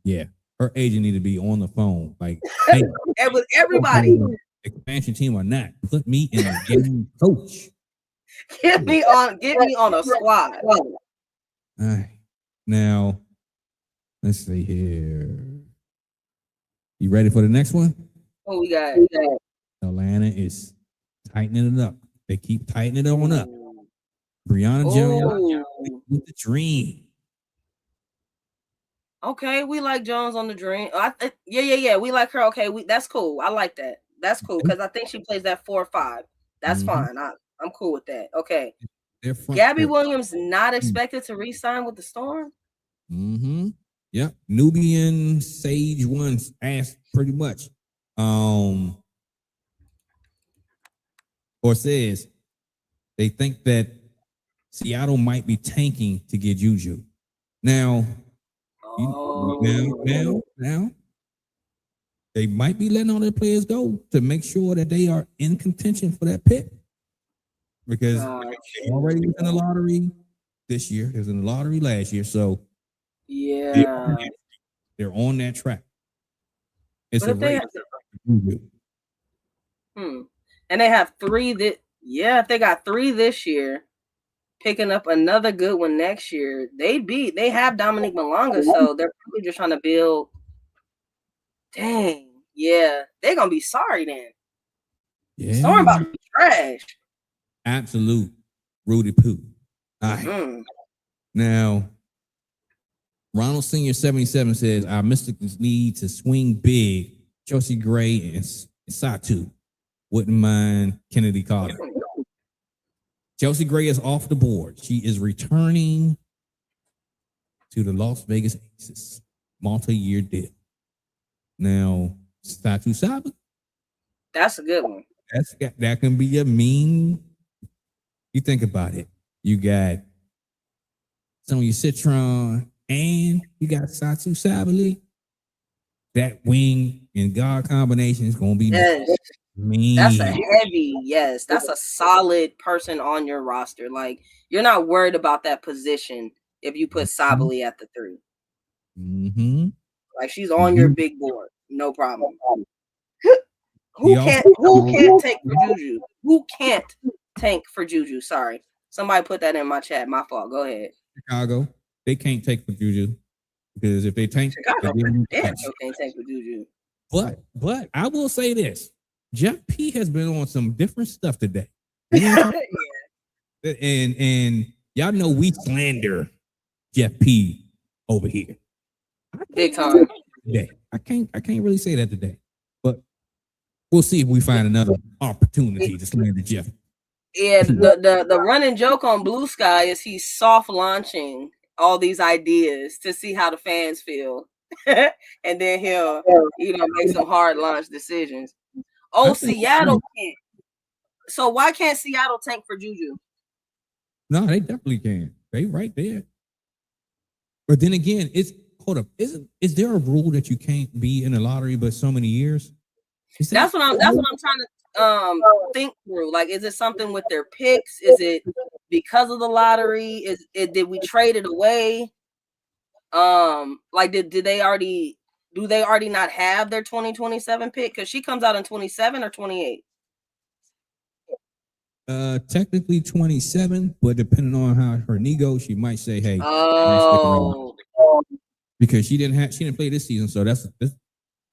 Yeah, her agent need to be on the phone, like, hey, and with everybody, expansion team or not, put me in a game, coach. Get me on a squad. All right, now let's see here. You ready for the next one? Oh, we got Atlanta is tightening it up. They keep tightening it on up. Brianna Jones with the Dream. Okay, we like Jones on the Dream. Yeah. We like her. Okay, that's cool. I like that. That's cool because I think she plays that 4-5. That's fine. I'm cool with that. Okay. Gabby Williams not expected to re-sign with the Storm. Mm-hmm. Yep. Nubian Sage One's asked pretty much. Or says they think that Seattle might be tanking to get Juju. Now, now, they might be letting all their players go to make sure that they are in contention for that pick. Because they already was in the lottery this year. They was in the lottery last year. So yeah, they're on that track. It's a race. And they have 3 if they got 3 this year, picking up another good one next year, they have Dominique Malonga, so they're probably just trying to build. Dang, yeah, they're gonna be sorry then. Yeah, Storm about to be trash. Absolute Rudy Poo. All right. Now, Ronald Senior 77 says our Mystics need to swing big. Chelsea Gray and Satu. Wouldn't mind Kennedy Carter. Chelsea Gray is off the board. She is returning to the Las Vegas Aces. Multi-year deal. Now, Satu Sabu. That's a good one. That can be a mean. You think about it. You got Sonya Citron and you got Satu Sabali. That wing and guard combination is going to be mean. That's a heavy, yes. That's a solid person on your roster. Like, you're not worried about that position if you put Sabali at the 3. Mm-hmm. Like, she's on your big board. No problem. Who can't tank for Juju? Who can't tank for Juju? Sorry. Somebody put that in my chat. My fault. Go ahead. Chicago. They can't take for Juju. Because if they tank, Chicago can't tank for Juju. But I will say this. Jeff P has been on some different stuff today. Yeah. And y'all know we slander Jeff P over here. Big time. Today. I can't really say that today. But we'll see if we find another opportunity to slander Jeff. Yeah, the running joke on Blue Sky is he's soft launching all these ideas to see how the fans feel. And then he'll make some hard launch decisions. Oh, Seattle can't. So why can't Seattle tank for Juju? No, they definitely can. They right there. But then again, hold up. Is there a rule that you can't be in the lottery but so many years? That's what I'm trying to think through. Like, is it something with their picks? Is it because of the lottery? Did we trade it away? Like do they already not have their 2027 pick? Because she comes out in 27 or 28. Technically 27, but depending on how her knee goes, she might say, "Hey, because she didn't play this season, so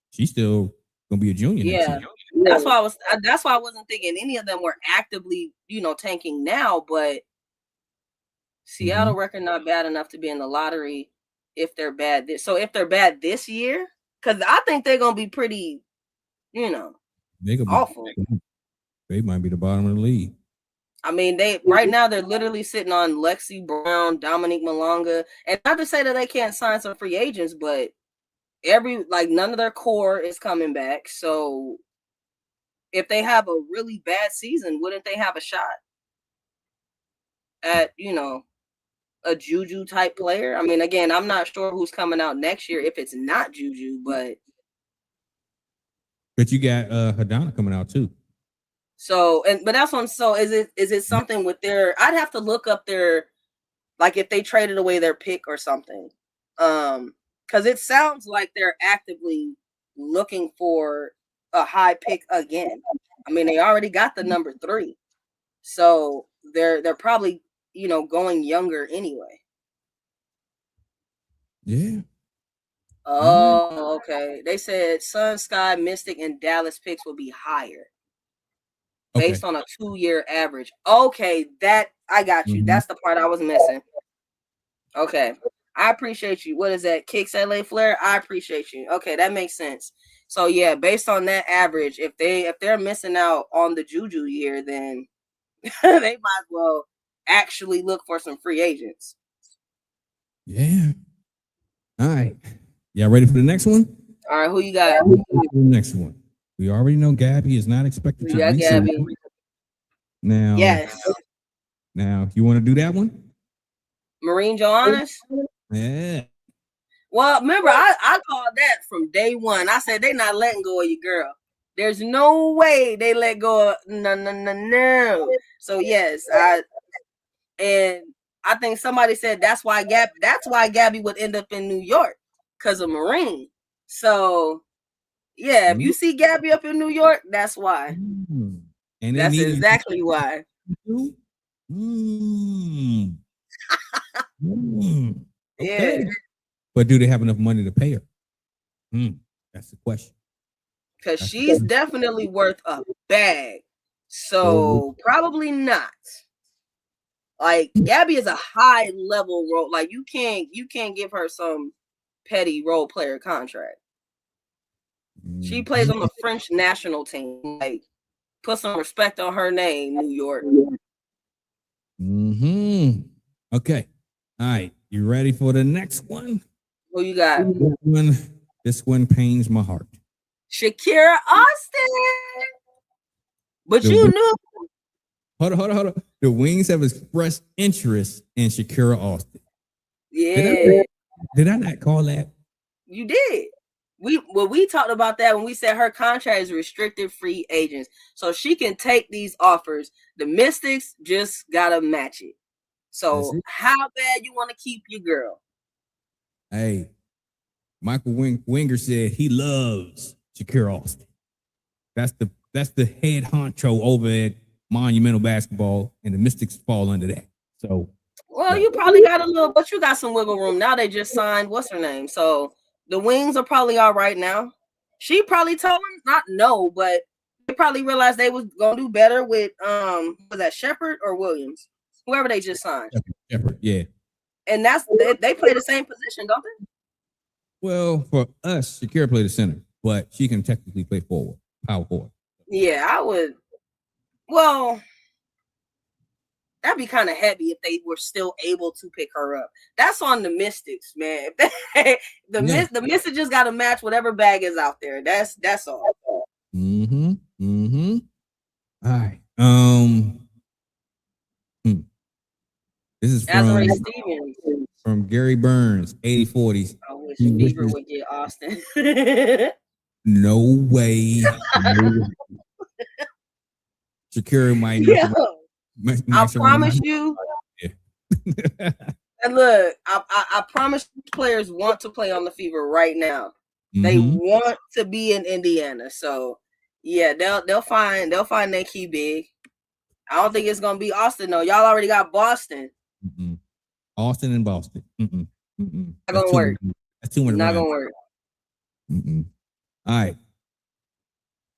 she's still gonna be a junior." Yeah, that's why I wasn't thinking any of them were actively, tanking now. But Seattle record not bad enough to be in the lottery if they're bad. So if they're bad this year, because I think they're gonna be pretty, awful. They might be the bottom of the league. I mean, right now they're literally sitting on Lexi Brown, Dominique Malonga, and not to say that they can't sign some free agents, but none of their core is coming back. So if they have a really bad season, wouldn't they have a shot at, a Juju type player? I mean, again, I'm not sure who's coming out next year if it's not Juju, but you got Hadana coming out too. So, but that's one. So is it something with I'd have to look up like if they traded away their pick or something. Because it sounds like they're actively looking for a high pick again. I mean, they already got the number 3. So they're probably, going younger anyway. Yeah. Oh, okay. They said Sun, Sky, Mystic, and Dallas picks will be higher. Based on a 2-year average. Okay, that I got you. That's the part I was missing. Okay. I appreciate you. What is that? Kicks LA Flair? I appreciate you. Okay, that makes sense. So yeah, based on that average, if they're missing out on the Juju year, then they might as well actually look for some free agents. Yeah. All right. Y'all ready for the next one? All right, who you got? The next one. We already know Gabby is not expected to be. Gabby. Now, yes. Now, you want to do that one? Marine Johannes? Yeah. Well, remember, I called that from day one. I said, they're not letting go of your girl. There's no way they let go of no. So, yes, I think somebody said that's why Gabby would end up in New York, because of Marine. So, yeah, if you see Gabby up in New York, that's why. And that's exactly why. Okay. Yeah. But do they have enough money to pay her? That's the question. Because she's definitely worth a bag. So probably not. Like Gabby is a high level role. Like you can't give her some petty role player contract. She plays on the French national team. Like, put some respect on her name, New York. Okay. All right. You ready for the next one? Who you got? This one pains my heart. Shakira Austin. But you knew. Hold on. The Wings have expressed interest in Shakira Austin. Yeah. Did I not call that? You did. We talked about that when we said her contract is restricted free agents. So she can take these offers. The Mystics just gotta match it. So how bad you want to keep your girl? Hey, Michael Winger said he loves Shakira Austin. That's the head honcho over at Monumental Basketball, and the Mystics fall under that. So, well, you probably got a little, but you got some wiggle room. Now they just signed what's her name, so the Wings are probably all right now. She probably told them not no, but they probably realized they was gonna do better with was that Shepard or Williams, whoever they just signed. Shepard, yeah. And that's they play the same position, don't they? Well, for us, Shakira played the center, but she can technically play forward, power forward. Yeah, I would. Well, that'd be kind of heavy if they were still able to pick her up. That's on the Mystics, man. The Mystics just got to match whatever bag is out there. That's all. All right. This is from Gary Burns, 8040s. I wish Fever would get Austin. No way. Shakira might. I promise you. Yeah. And look, I promise players want to play on the Fever right now. They want to be in Indiana. So yeah, they'll find their key big. I don't think it's gonna be Austin though. Y'all already got Boston. Austin and Boston. Not gonna work. That's too much. Not gonna work. All right.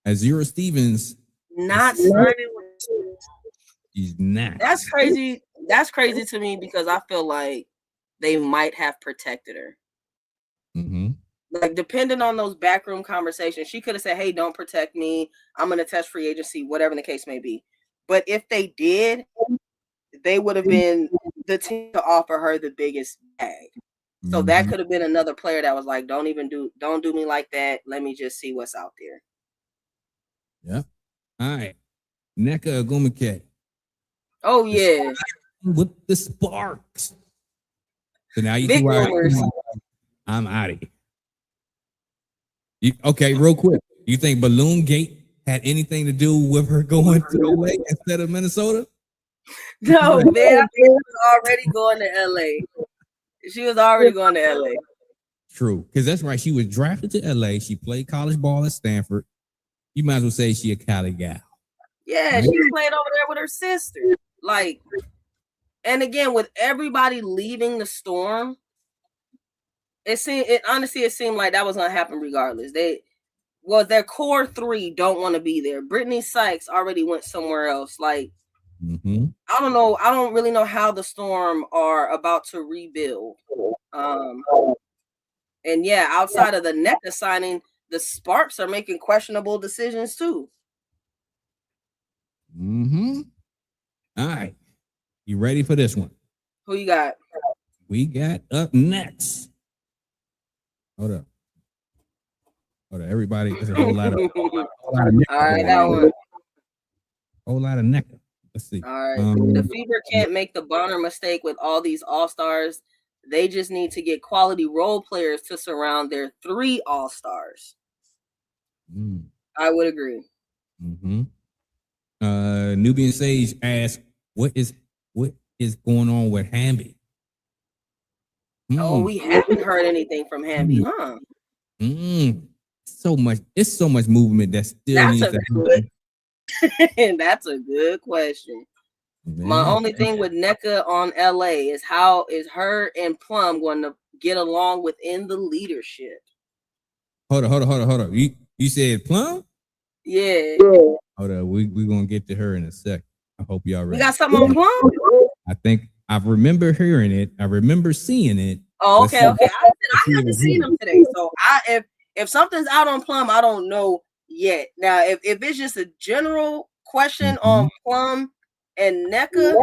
Azura Stevens. Not signing with. He's not. That's crazy. That's crazy to me because I feel like they might have protected her. Like, depending on those backroom conversations, she could have said, hey, don't protect me. I'm going to test free agency, whatever the case may be. But if they did, they would have been the team to offer her the biggest bag. So that could have been another player that was like, don't do me like that. Let me just see what's out there. Yeah. All right. Nneka Ogwumike. Oh, yeah. With the Sparks. So now you see why I'm out of here. Okay, real quick. You think Balloon Gate had anything to do with her going to LA instead of Minnesota? No, man. I think she was already going to LA. She was already going to LA. True. Because that's right. She was drafted to LA. She played college ball at Stanford. You might as well say she a Cali gal. Yeah, she played over there with her sister. Like, and again, with everybody leaving the Storm, it seemed like that was gonna happen regardless. Their core three don't want to be there. Brittany Sykes already went somewhere else. Like, I don't know. I don't really know how the Storm are about to rebuild. And yeah, outside of the Nneka signing, the Sparks are making questionable decisions too. All right. You ready for this one? Who you got? We got up next. Hold up. Everybody. There's a whole lot of all right, that one. Whole lot of Nneka. Let's see. All right. The Fever can't make the Bonner mistake with all these all-stars. They just need to get quality role players to surround their 3 all-stars. I would agree. Nubian Sage asked, what is going on with Hamby? Oh, we haven't heard anything from Hamby, huh? It's so much movement that still needs to happen. That's a good question. My only thing with Nneka on LA is how is her and Plum going to get along within the leadership? Hold on. You said Plum? Yeah. Hold on. We're going to get to her in a sec. I hope y'all ready. We got something on Plum? I think I remember hearing it. I remember seeing it. Oh, okay. I haven't seen them today. So if something's out on Plum, I don't know yet. Now, if it's just a general question on Plum and NECA,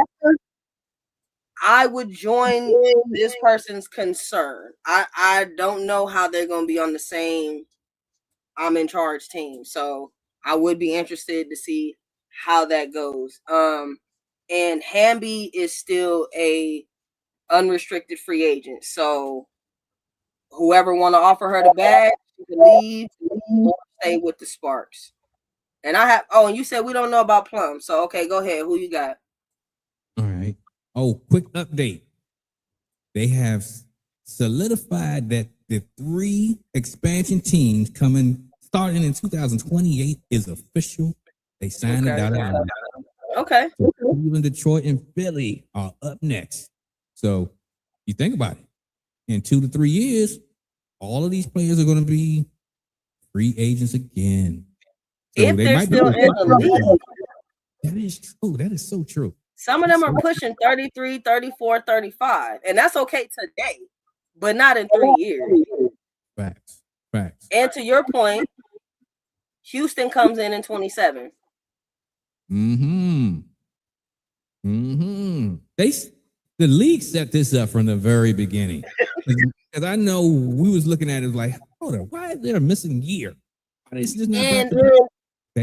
I would join this person's concern. I don't know how they're going to be on the same I'm in charge team. So I would be interested to see how that goes. And Hamby is still a unrestricted free agent. So whoever want to offer her the bag, she can leave or stay with the Sparks. And and you said we don't know about Plum. So okay, go ahead. Who you got? All right. Oh, quick update. They have solidified that the 3 expansion teams starting in 2028 is official. They signed it out. Okay. So Cleveland, Detroit, and Philly are up next. So you think about it. In 2 to 3 years, all of these players are going to be free agents again. So if they're still in the league. That is true. That is so true. Some of them are pushing 33, 34, 35. And that's okay today, but not in 3 years. Facts. And to your point, Houston comes in 27. The league set this up from the very beginning. Because I know we was looking at it like, hold on, why is there a missing year? They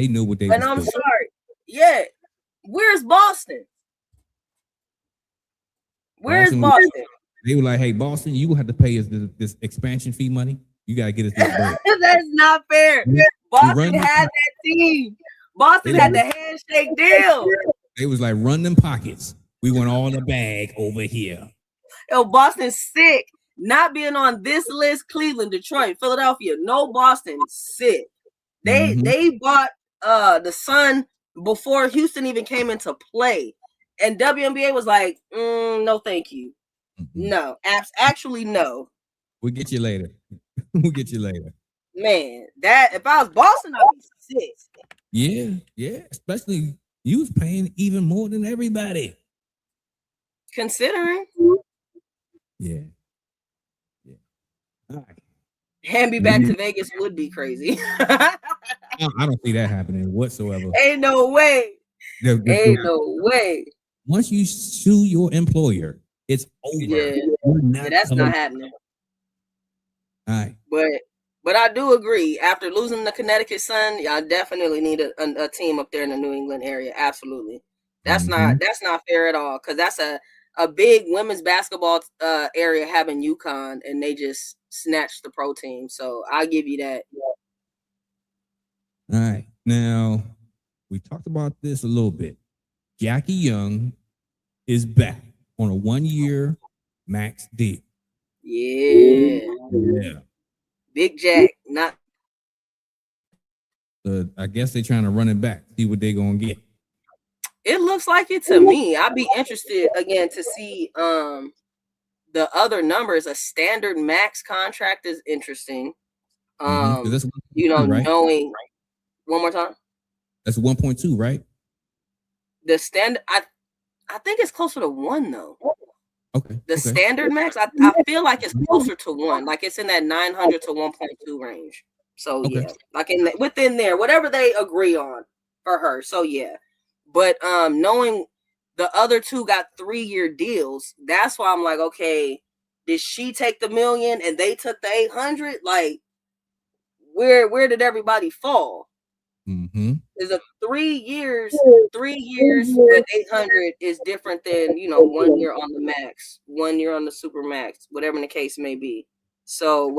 knew what they were doing. And I'm sorry. Yeah. Where's Boston? Boston? They were like, hey, Boston, you will have to pay us this expansion fee money. You got to get us this bread. That's not fair. Boston had that team. Boston had the handshake deal. They was like, run them pockets. We want all the bag over here. Yo, Boston's sick. Not being on this list, Cleveland, Detroit, Philadelphia. No, Boston, sick. They bought the Sun before Houston even came into play. And WNBA was like, no, thank you. No, actually, no. We'll get you later. Man, that if I was Boston, I'd be sick. Yeah. Especially you was paying even more than everybody. Considering. Yeah. All right. Hamby back to Vegas would be crazy. I don't see that happening whatsoever. Ain't no way. Ain't no way. Once you sue your employer, it's over. Yeah, that's not happening. All right. But I do agree. After losing the Connecticut Sun, y'all definitely need a team up there in the New England area. Absolutely. That's not fair at all. Because that's a big women's basketball area having UConn, and they just snatched the pro team. So I'll give you that. All right. Now, we talked about this a little bit. Jackie Young is back on a 1-year max deal. Yeah. Big Jack, not. I guess they're trying to run it back, see what they're going to get. It looks like it to me. I'd be interested again to see the other numbers. A standard max contract is interesting. That's right? Knowing one more time. That's 1.2, right? The standard, I think it's closer to 1 though. Okay. The standard max, I feel like it's closer to 1. Like it's in that 900 to 1.2 range. So yeah, like within there, whatever they agree on for her. So yeah. But knowing the other 2 got 3-year deals, that's why I'm like, okay, did she take the $1 million and they took the 800? Like, where did everybody fall? Is a 3 years with 800 is different than 1 year on the max, 1 year on the super max, whatever the case may be. So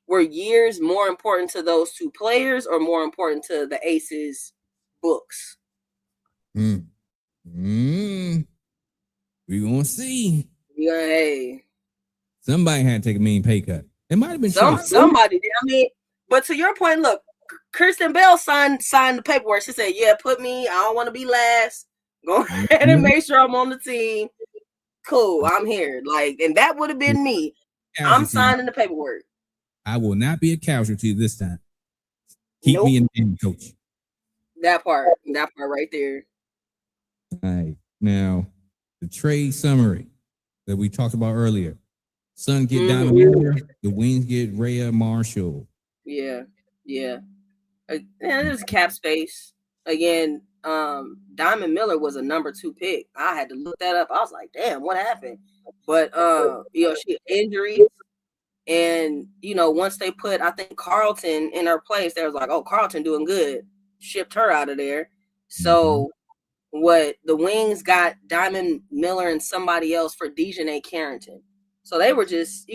were years more important to those 2 players or more important to the Aces books? We gonna see. Hey, somebody had to take a mean pay cut. It might have been somebody did. I mean, but to your point, look, Kirsten Bell signed the paperwork. She said, "Yeah, put me. I don't want to be last. Go ahead and make sure I'm on the team. Cool, I'm here." Like, and that would have been me. I'm signing the paperwork. I will not be a casualty this time. Keep me in the game, coach. That part right there. All right. Now, the trade summary that we talked about earlier. Sun get Diamond Miller, the Wings get Rhea Marshall. Yeah. There's cap space. Again, Diamond Miller was a number 2 pick. I had to look that up. I was like, damn, what happened? But she had injuries. And once they put, I think, Carlton in her place, they was like, oh, Carlton doing good. Shipped her out of there. So what the Wings got Diamond Miller and somebody else for Dejanay Carrington. So they were just,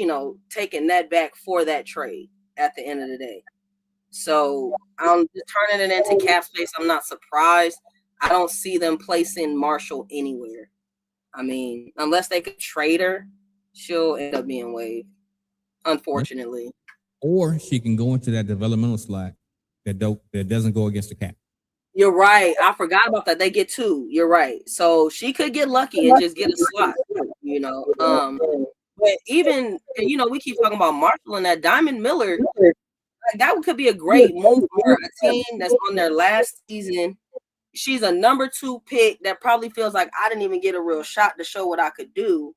taking that back for that trade at the end of the day. So I'm just turning it into cap space. I'm not surprised. I don't see them placing Marshall anywhere. I mean, unless they could trade her, she'll end up being waived, unfortunately. Or she can go into that developmental slot that doesn't go against the cap. You're right. I forgot about that. They get 2. You're right. So she could get lucky and just get a slot, But even, we keep talking about Marshall and that Diamond Miller. That could be a great move for a team that's on their last season. She's a number 2 pick that probably feels like I didn't even get a real shot to show what I could do.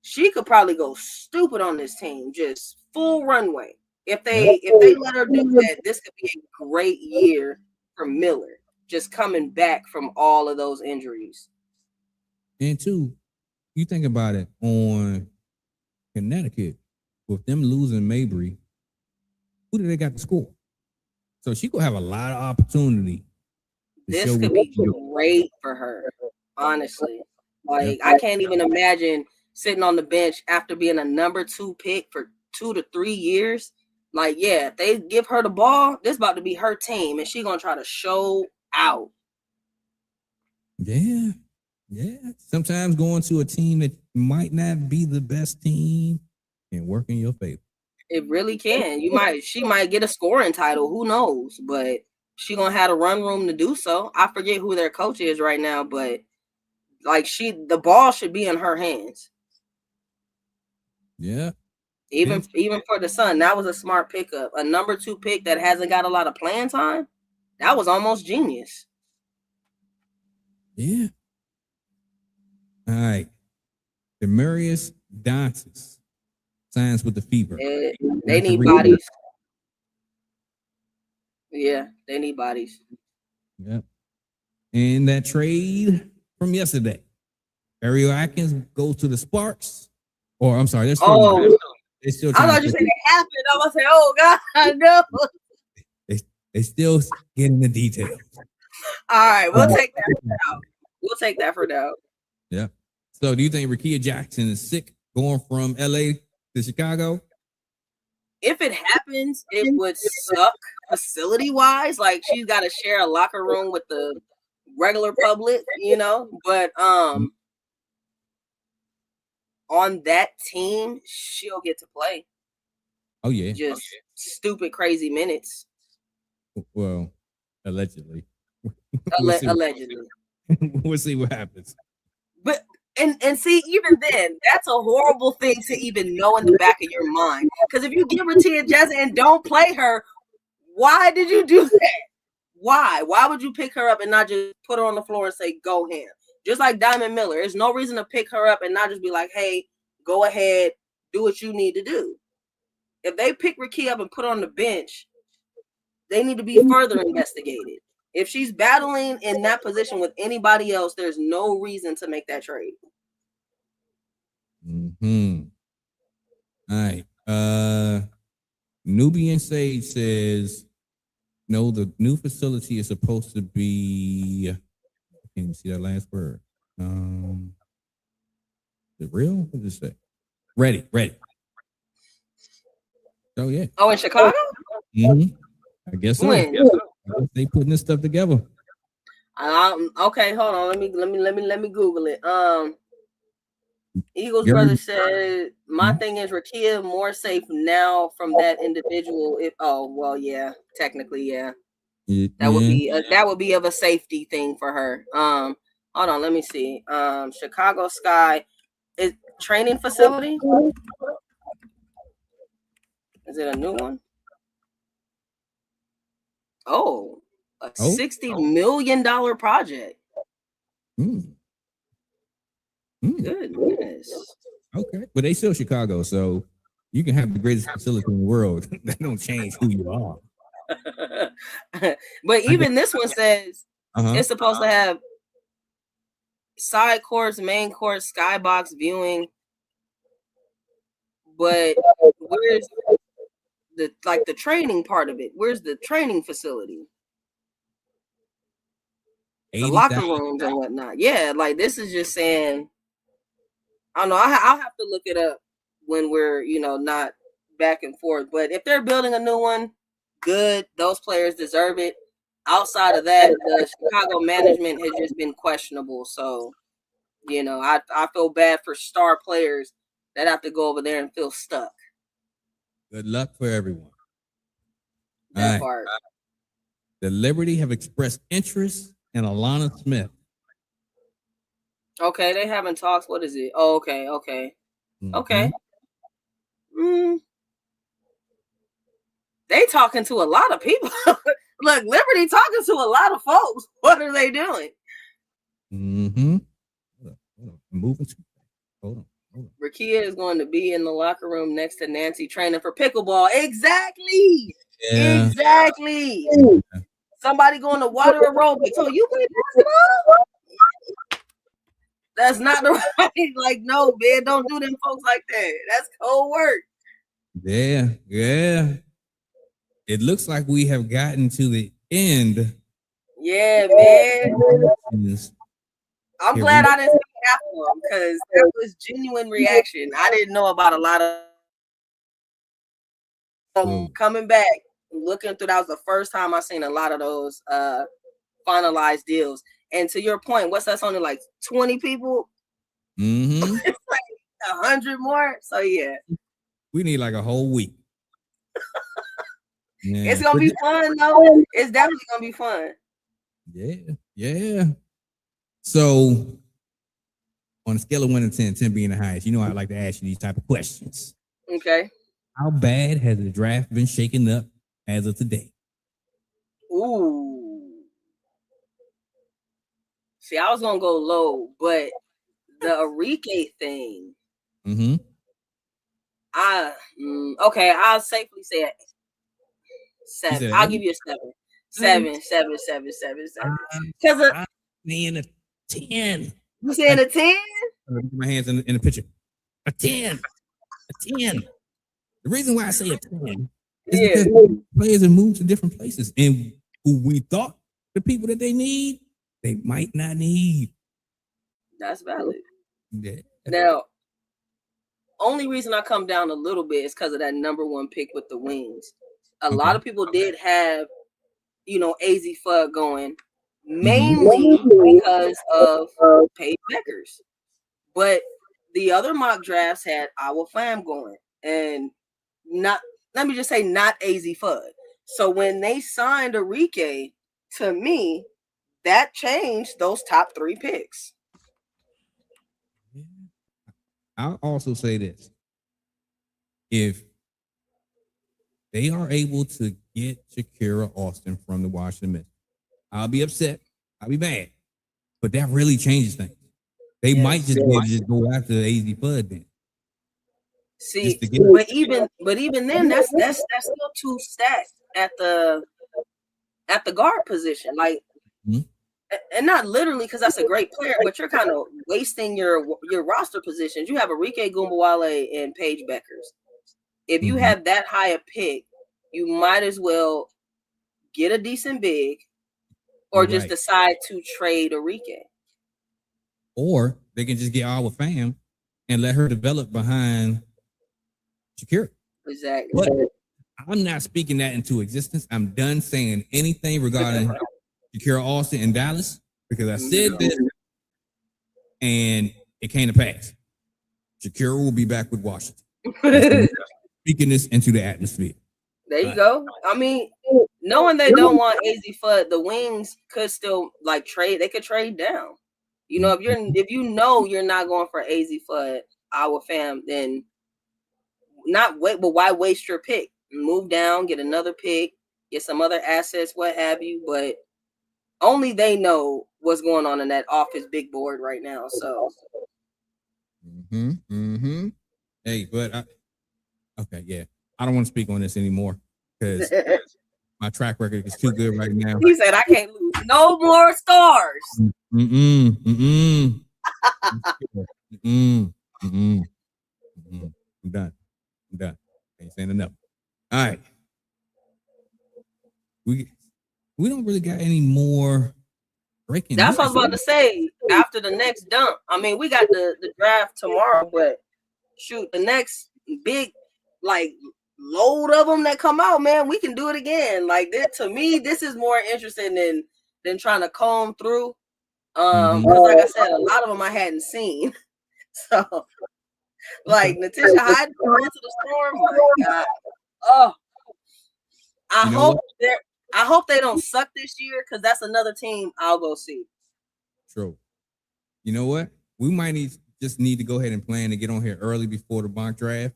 She could probably go stupid on this team, just full runway. If they let her do that, this could be a great year for Miller, just coming back from all of those injuries. And 2, you think about it on Connecticut, with them losing Mabry, who do they got to score? So she could have a lot of opportunity. This could be great for her, honestly. Like, I can't even imagine sitting on the bench after being a number 2 pick for 2 to 3 years. Like, yeah, if they give her the ball, this is about to be her team, and she's going to try to show out. Yeah. Sometimes going to a team that might not be the best team can work in your favor. It really can. She might get a scoring title. Who knows? But she gonna have a run room to do so. I forget who their coach is right now, but the ball should be in her hands. Yeah. Even for the Sun, that was a smart pickup. A number 2 pick that hasn't got a lot of playing time. That was almost genius. Yeah. All right. Demarius Dantas signs with the Fever. They need bodies. Yeah, they need bodies. Yep. And that trade from yesterday, Ariel Atkins goes to the Sparks. Or I'm sorry, they're still I thought you said it happened. I was saying, oh God, no. They still getting the details. All right, we'll take that for now. We'll take that for now. Yeah. So do you think Rickea Jackson is sick going from LA to Chicago? If it happens, it would suck facility-wise. Like, she's got to share a locker room with the regular public, But on that team, she'll get to play. Oh, yeah. Just stupid, crazy minutes. Well, allegedly. Allegedly. We'll see what happens. But and see, even then, that's a horrible thing to even know in the back of your mind. Because if you get Rickea Jackson and don't play her, why did you do that? Why? Why would you pick her up and not just put her on the floor and say, go ham? Just like Diamond Miller. There's no reason to pick her up and not just be like, hey, go ahead, do what you need to do. If they pick Rickea up and put her on the bench, they need to be further investigated. If she's battling in that position with anybody else, there's no reason to make that trade. All right. Nubian Sage says, no, the new facility is supposed to be, I can't even see that last word. Is it real? What does it say? Ready. Oh, yeah. Oh, in Chicago? I guess so. When? They putting this stuff together. Okay, hold on. Let me Google it. Eagles brother said, my thing is Rickea more safe now from that individual. Technically, yeah. That would be of a safety thing for her. Hold on, let me see. Chicago Sky is training facility. Is it a new one? Oh, $60 million project. Goodness. Okay, but they still Chicago, so you can have the greatest facility in the world. That don't change who you are. But even this one says it's Uh-huh. supposed to have side courts, main court, skybox viewing. But where's the training part of it? Where's the training facility? The locker 80,000. rooms and whatnot. Yeah, like this is just saying. I don't know. I'll have to look it up when we're not back and forth. But if they're building a new one, good. Those players deserve it. Outside of that, the Chicago management has just been questionable. So, I feel bad for star players that have to go over there and feel stuck. Good luck for everyone. That part. The Liberty have expressed interest in Alana Smith. Okay, they haven't talked. What is it? Oh, okay. Mm-hmm. Okay. They talking to a lot of people. Look, Liberty talking to a lot of folks. What are they doing? Mm-hmm. Hold on. I'm moving too fast. Hold on. Rakia is going to be in the locker room next to Nancy training for pickleball. Exactly. Yeah. Exactly. Yeah. Somebody going to water aerobics. So you play basketball? That's not the right. Like, no, man, don't do them folks like that. That's cold work. Yeah. It looks like we have gotten to the end. Yeah, man. I'm glad I didn't see half of them because that was genuine reaction. I didn't know about a lot of coming back, looking through. That was the first time I seen a lot of those finalized deals. And to your point, what's that's only like 20 people? Mm-hmm. It's like 100 more. So yeah, we need like a whole week. Yeah. It's gonna be fun though. It's definitely gonna be fun. Yeah. So on a scale of 1 to 10, 10 being the highest, I like to ask you these type of questions. Okay. How bad has the draft been shaken up as of today? Ooh. See, I was gonna go low, but the Arike thing. Mm-hmm. Okay, I'll safely say 7. I'll give you a 7. 7. Because I'm saying a 10. You saying a 10? Put my hands in the picture. A 10. A 10. The reason why I say a 10 is because players have moved to different places, and who we thought the people that they need, they might not need. That's valid. Yeah. Now, only reason I come down a little bit is because of that number 1 pick with the Wings. A lot of people did have, AZ Fudd going, mainly because of Paige Beckers. But the other mock drafts had our fam going, and not AZ Fudd. So when they signed Arike, to me, that changed those top 3 picks. I'll also say this. If they are able to get Shakira Austin from the Washington Mystics, I'll be upset. I'll be mad. But that really changes things. They might just be able to just go after AZ Fudd then. See, but even then, that's still 2 stacks at the guard position. Like, and not literally because that's a great player, but you're kind of wasting your roster positions. You have Arike Gumbawale and Paige Beckers. If you have that high a pick, you might as well get a decent big, or just decide to trade Arike. Or they can just get our fam and let her develop behind Shakira. Exactly. But I'm not speaking that into existence. I'm done saying anything regarding Shakira Austin in Dallas because I said this and it came to pass. Shakira will be back with Washington. Speaking this into the atmosphere. There you go. I mean, knowing they don't want AZ Fudd, the Wings could still trade. They could trade down. If you know you're not going for AZ Fudd, our fam, then not wait. But why waste your pick? Move down, get another pick, get some other assets, what have you. But only they know what's going on in that office big board right now. So Hey, but okay, yeah. I don't want to speak on this anymore because my track record is too good right now. He said I can't lose no more stars. I'm done. Ain't saying enough. All right. We don't really got any more breaking. That's what I was about to say. After the next dump, I mean, we got the draft tomorrow, but shoot, the next big load of them that come out, man, we can do it again. Like this, to me, this is more interesting than trying to comb through. Because like I said, a lot of them I hadn't seen. So, like Natisha Heideman into the Storm, my God. Oh, I hope they don't suck this year because that's another team I'll go see. True. You know what? We might just need to go ahead and plan to get on here early before the mock draft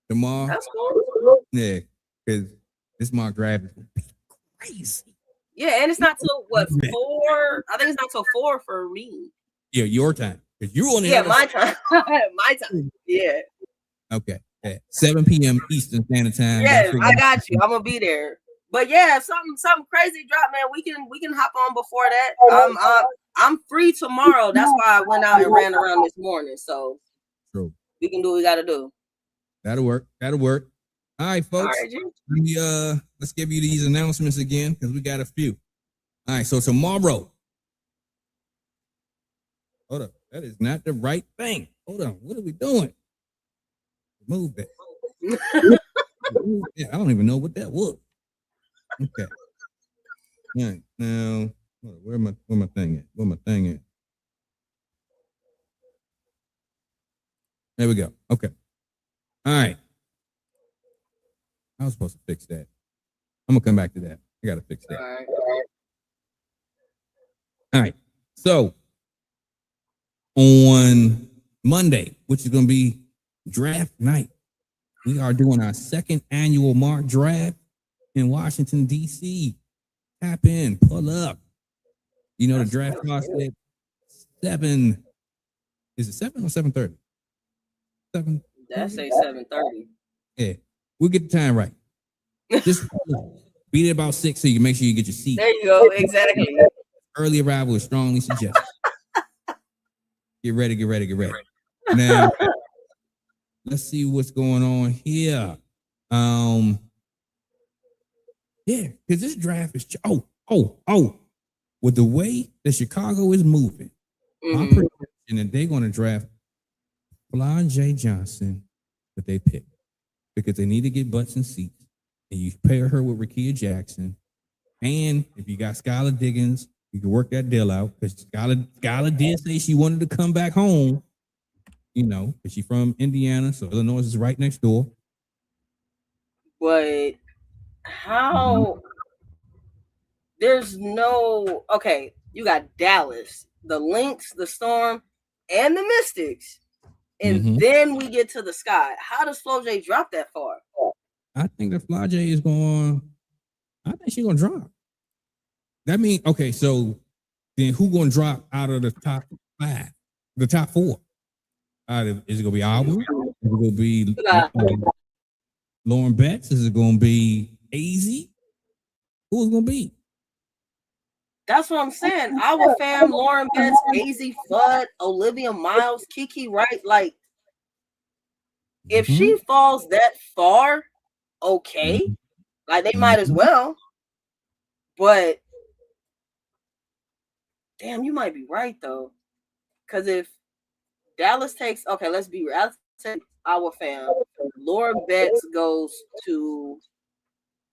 tomorrow. That's cool. Yeah, because this mock draft is gonna be crazy. Yeah, and it's not till what 4? I think it's not till 4 for me. Yeah, your time. Because you only my time. My time. Yeah. Okay. 7 p.m. Eastern Standard Time. Yeah, I got you. I'm gonna be there. But yeah, if something crazy drop, man, we can hop on before that. I'm free tomorrow. That's why I went out and ran around this morning. So true. We can do what we gotta do. That'll work. All right, folks. All right, let's give you these announcements again because we got a few. All right, so tomorrow. Hold up. That is not the right thing. Hold on. What are we doing? Move that. I don't even know what that was. Okay. All right. Now, where my thing at? Where my thing at? There we go. Okay. All right. I was supposed to fix that. I'm gonna come back to that. I gotta fix that. All right. So on Monday, which is gonna be draft night, we are doing our second annual mock draft in Washington, D.C. Tap in, pull up. You know the draft cost at 7. Is it 7 or 7:30? 7. That say 7:30. Yeah, we'll get the time right. Just be there about 6 so you can make sure you get your seat. There you go. Exactly. Early arrival is strongly suggested. Get ready. Now, let's see what's going on here. Yeah, because this draft is with the way that Chicago is moving, my prediction that they're going to draft J. Johnson, that they pick because they need to get butts and seats, and you pair her with Rakia Jackson, and if you got Skylar Diggins, you can work that deal out because Skylar did say she wanted to come back home, because she's from Indiana, so Illinois is right next door. But how? There's no okay. You got Dallas, the Lynx, the Storm, and the Mystics, and then we get to the Sky. How does J drop that far? I think that J is going. I think she's gonna drop. That means okay. So then, who gonna drop out of the top 5, the top 4? Is it gonna be Auburn? Is it gonna be Lauren Betts? Is it gonna be AZ? Who's gonna be? That's what I'm saying. Our fam, Lauren Betts, AZ Fudd, Olivia Miles, Kiki Wright. Like, if she falls that far, okay. Like, they might as well. But, damn, you might be right, though. Because if Dallas takes, okay, let's be real. Let's take our fam. Lauren Betts goes to,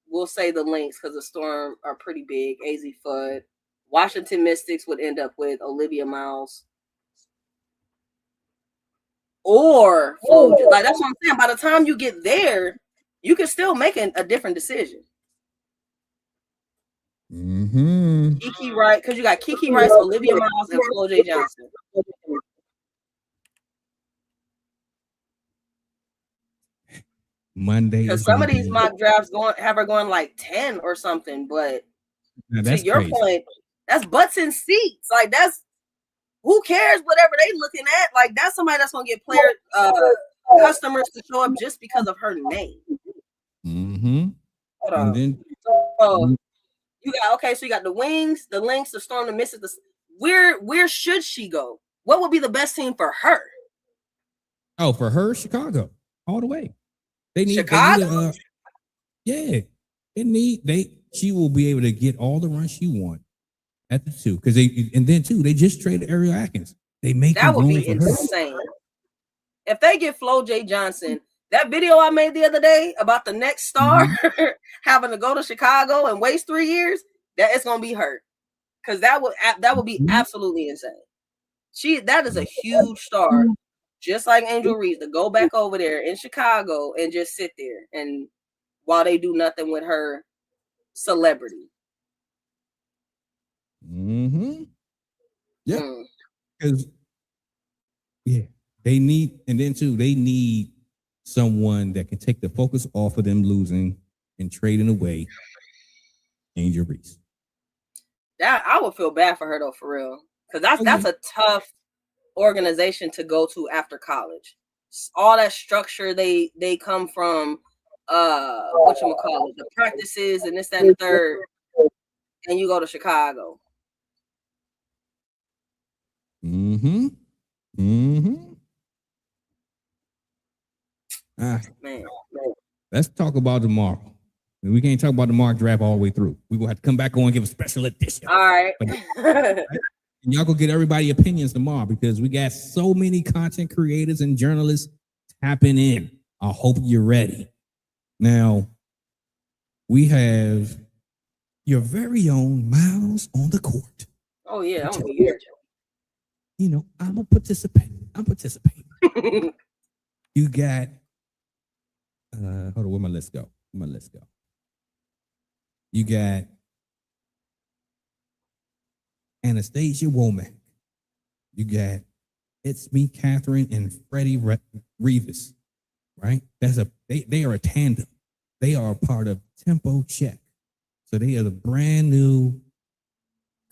we'll say the Lynx because the Storm are pretty big. AZ Fudd. Washington Mystics would end up with Olivia Miles. Or, like, that's what I'm saying. By the time you get there, you can still make a different decision. Kiki Wright, because you got Kiki Wright, Olivia Miles, and J. Johnson. Monday. Because some of these mock drafts have her going like 10 or something, but to your point, that's butts and seats. Like who cares? Whatever they looking at, like that's somebody that's gonna get customers to show up just because of her name. Mm-hmm. Hold on. Then, so you got so you got the Wings, the Lynx, the Storm, the Misses. Where should she go? What would be the best team for her? Oh, for her, Chicago, all the way. They need Chicago. She will be able to get all the runs she wants at the 2 because they just traded Ariel Atkins. They make that would be insane. If they get Flo J. Johnson, that video I made the other day about the next star having to go to Chicago and waste 3 years, that it's gonna be her. Because that would be absolutely insane. That is a huge star, just like Angel Reese, to go back over there in Chicago and just sit there and while they do nothing with her celebrity. Mm-hmm. Yeah. Because they need, and then too, they need someone that can take the focus off of them losing and trading away Angel Reese. That I would feel bad for her though, for real. Because that's a tough organization to go to after college. All that structure they come from the practices and this, that, and the third, and you go to Chicago. Mm-hmm. Man. Let's talk about tomorrow. We can't talk about the mock draft all the way through. We're going to have to come back on and give a special edition. All right. And y'all go get everybody opinions tomorrow because we got so many content creators and journalists tapping in. I hope you're ready. Now, we have your very own Miles on the court. Oh, yeah. I'm going to be here. You know, I'm a participant. You got, hold on, where my list go? You got Anastasia Womack. You got It's Me, Catherine, and Freddie Rivas, right? They are a tandem. They are a part of Tempo Check. So they are the brand new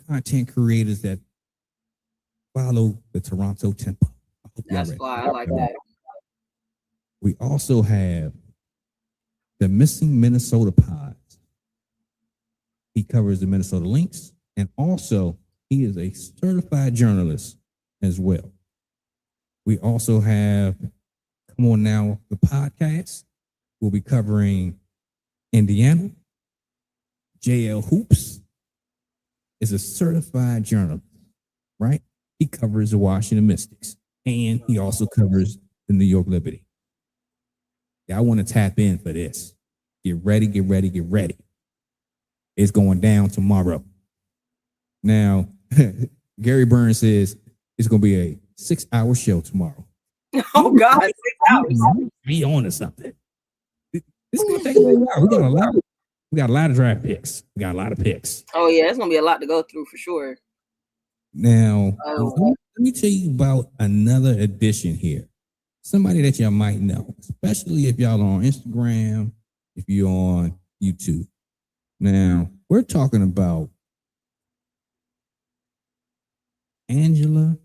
content creators that follow the Toronto Tempo. That's why I like that. We also have the Missing Minnesota Pods. He covers the Minnesota Lynx, and also he is a certified journalist as well. We also have Come On Now, the podcast. We'll be covering Indiana. JL Hoops is a certified journalist, right? He covers the Washington Mystics, and he also covers the New York Liberty. I want to tap in for this. Get ready. It's going down tomorrow. Now, Gary Burns says it's going to be a 6-hour show tomorrow. Oh, God, 6 hours. Be on to something. This is going to take a little while. We got a lot of draft picks. We got a lot of picks. Oh, yeah, it's going to be a lot to go through for sure. Now, let me tell you about another addition here. Somebody that y'all might know, especially if y'all are on Instagram, if you're on YouTube. Now, we're talking about Angela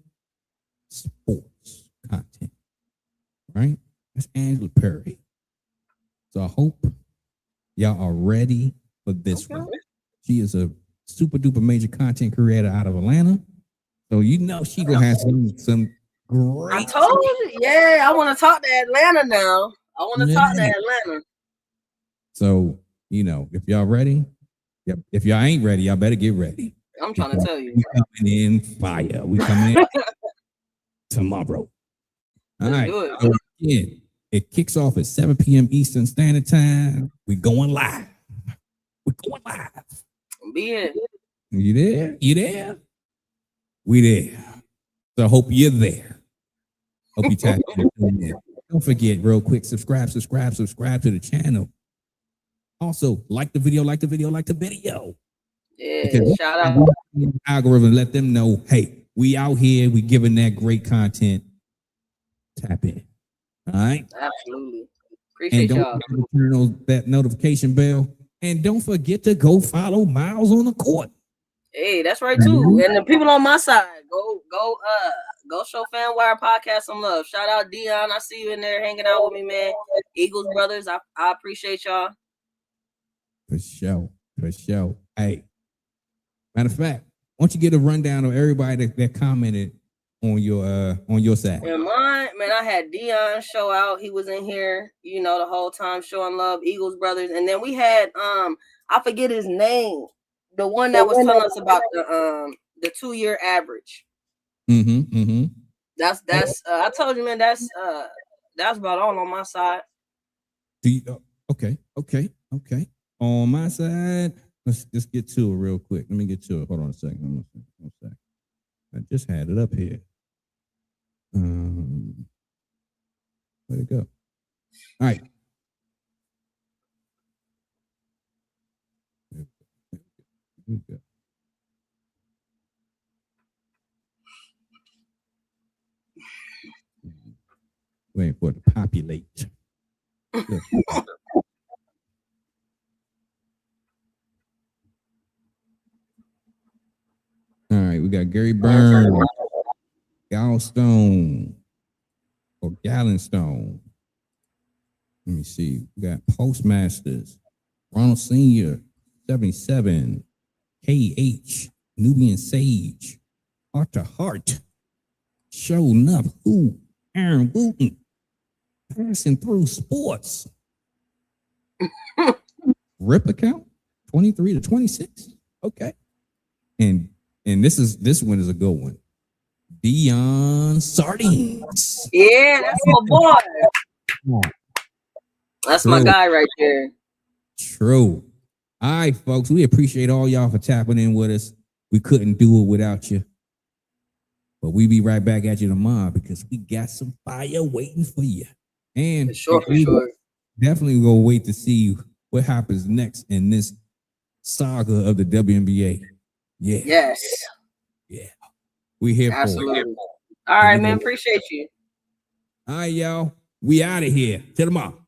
Sports content, right? That's Angela Perry. So I hope y'all are ready for this one. She is a super duper major content creator out of Atlanta. So you know she gonna have some great. I told you, yeah. I want to talk to Atlanta now. I want to talk to Atlanta. So you know, if y'all ready, if y'all ain't ready, y'all better get ready. I'm trying to tell you, we coming in fire. We coming in tomorrow. All right. So again, it kicks off at 7 p.m. Eastern Standard Time. We going live. Be here. You there? We there. So I hope you're there. Hope you tap in. Don't forget, real quick, subscribe to the channel. Also, like the video. Yeah, because shout out. Algorithm, let them know, hey, we out here, we giving that great content. Tap in. All right? Absolutely. Appreciate and y'all. Turn on that notification bell. And don't forget to go follow Miles on the Court. Hey, that's right too. And the people on my side, go show FanWire podcast some love. Shout out Dion. I see you in there hanging out with me, man. Eagles brothers, I appreciate y'all. For sure. Hey, matter of fact, why don't you get a rundown of everybody that commented on your side? And mine, man, I had Dion show out. He was in here, the whole time showing love. Eagles brothers, and then we had I forget his name, the one that was telling us about the 2-year average. That's I told you, man. That's about all on my side. Okay. On my side, let's just get to it real quick. Let me get to it. Hold on a second. One second. I just had it up here. Where'd it go? All right. Here we go. Waiting for it to populate. All right, we got Gary Burns, Gallstone, or Gallenstone. Let me see. We got Postmasters, Ronald Sr., 77, KH, Nubian Sage, Arthur Hart, Show Enough, Who, Aaron Wooten, Passing Through Sports. Rip account, 23 to 26. Okay. And this one is a good one. Dion Sardines. Yeah, that's my boy. That's my guy right there. True. All right, folks. We appreciate all y'all for tapping in with us. We couldn't do it without you. But we be right back at you tomorrow because we got some fire waiting for you. And for sure. Definitely gonna wait to see what happens next in this saga of the WNBA. Yeah. Yes. Yeah. We here absolutely. For it. All right, man. Appreciate you. All right, y'all. We out of here. Till tomorrow.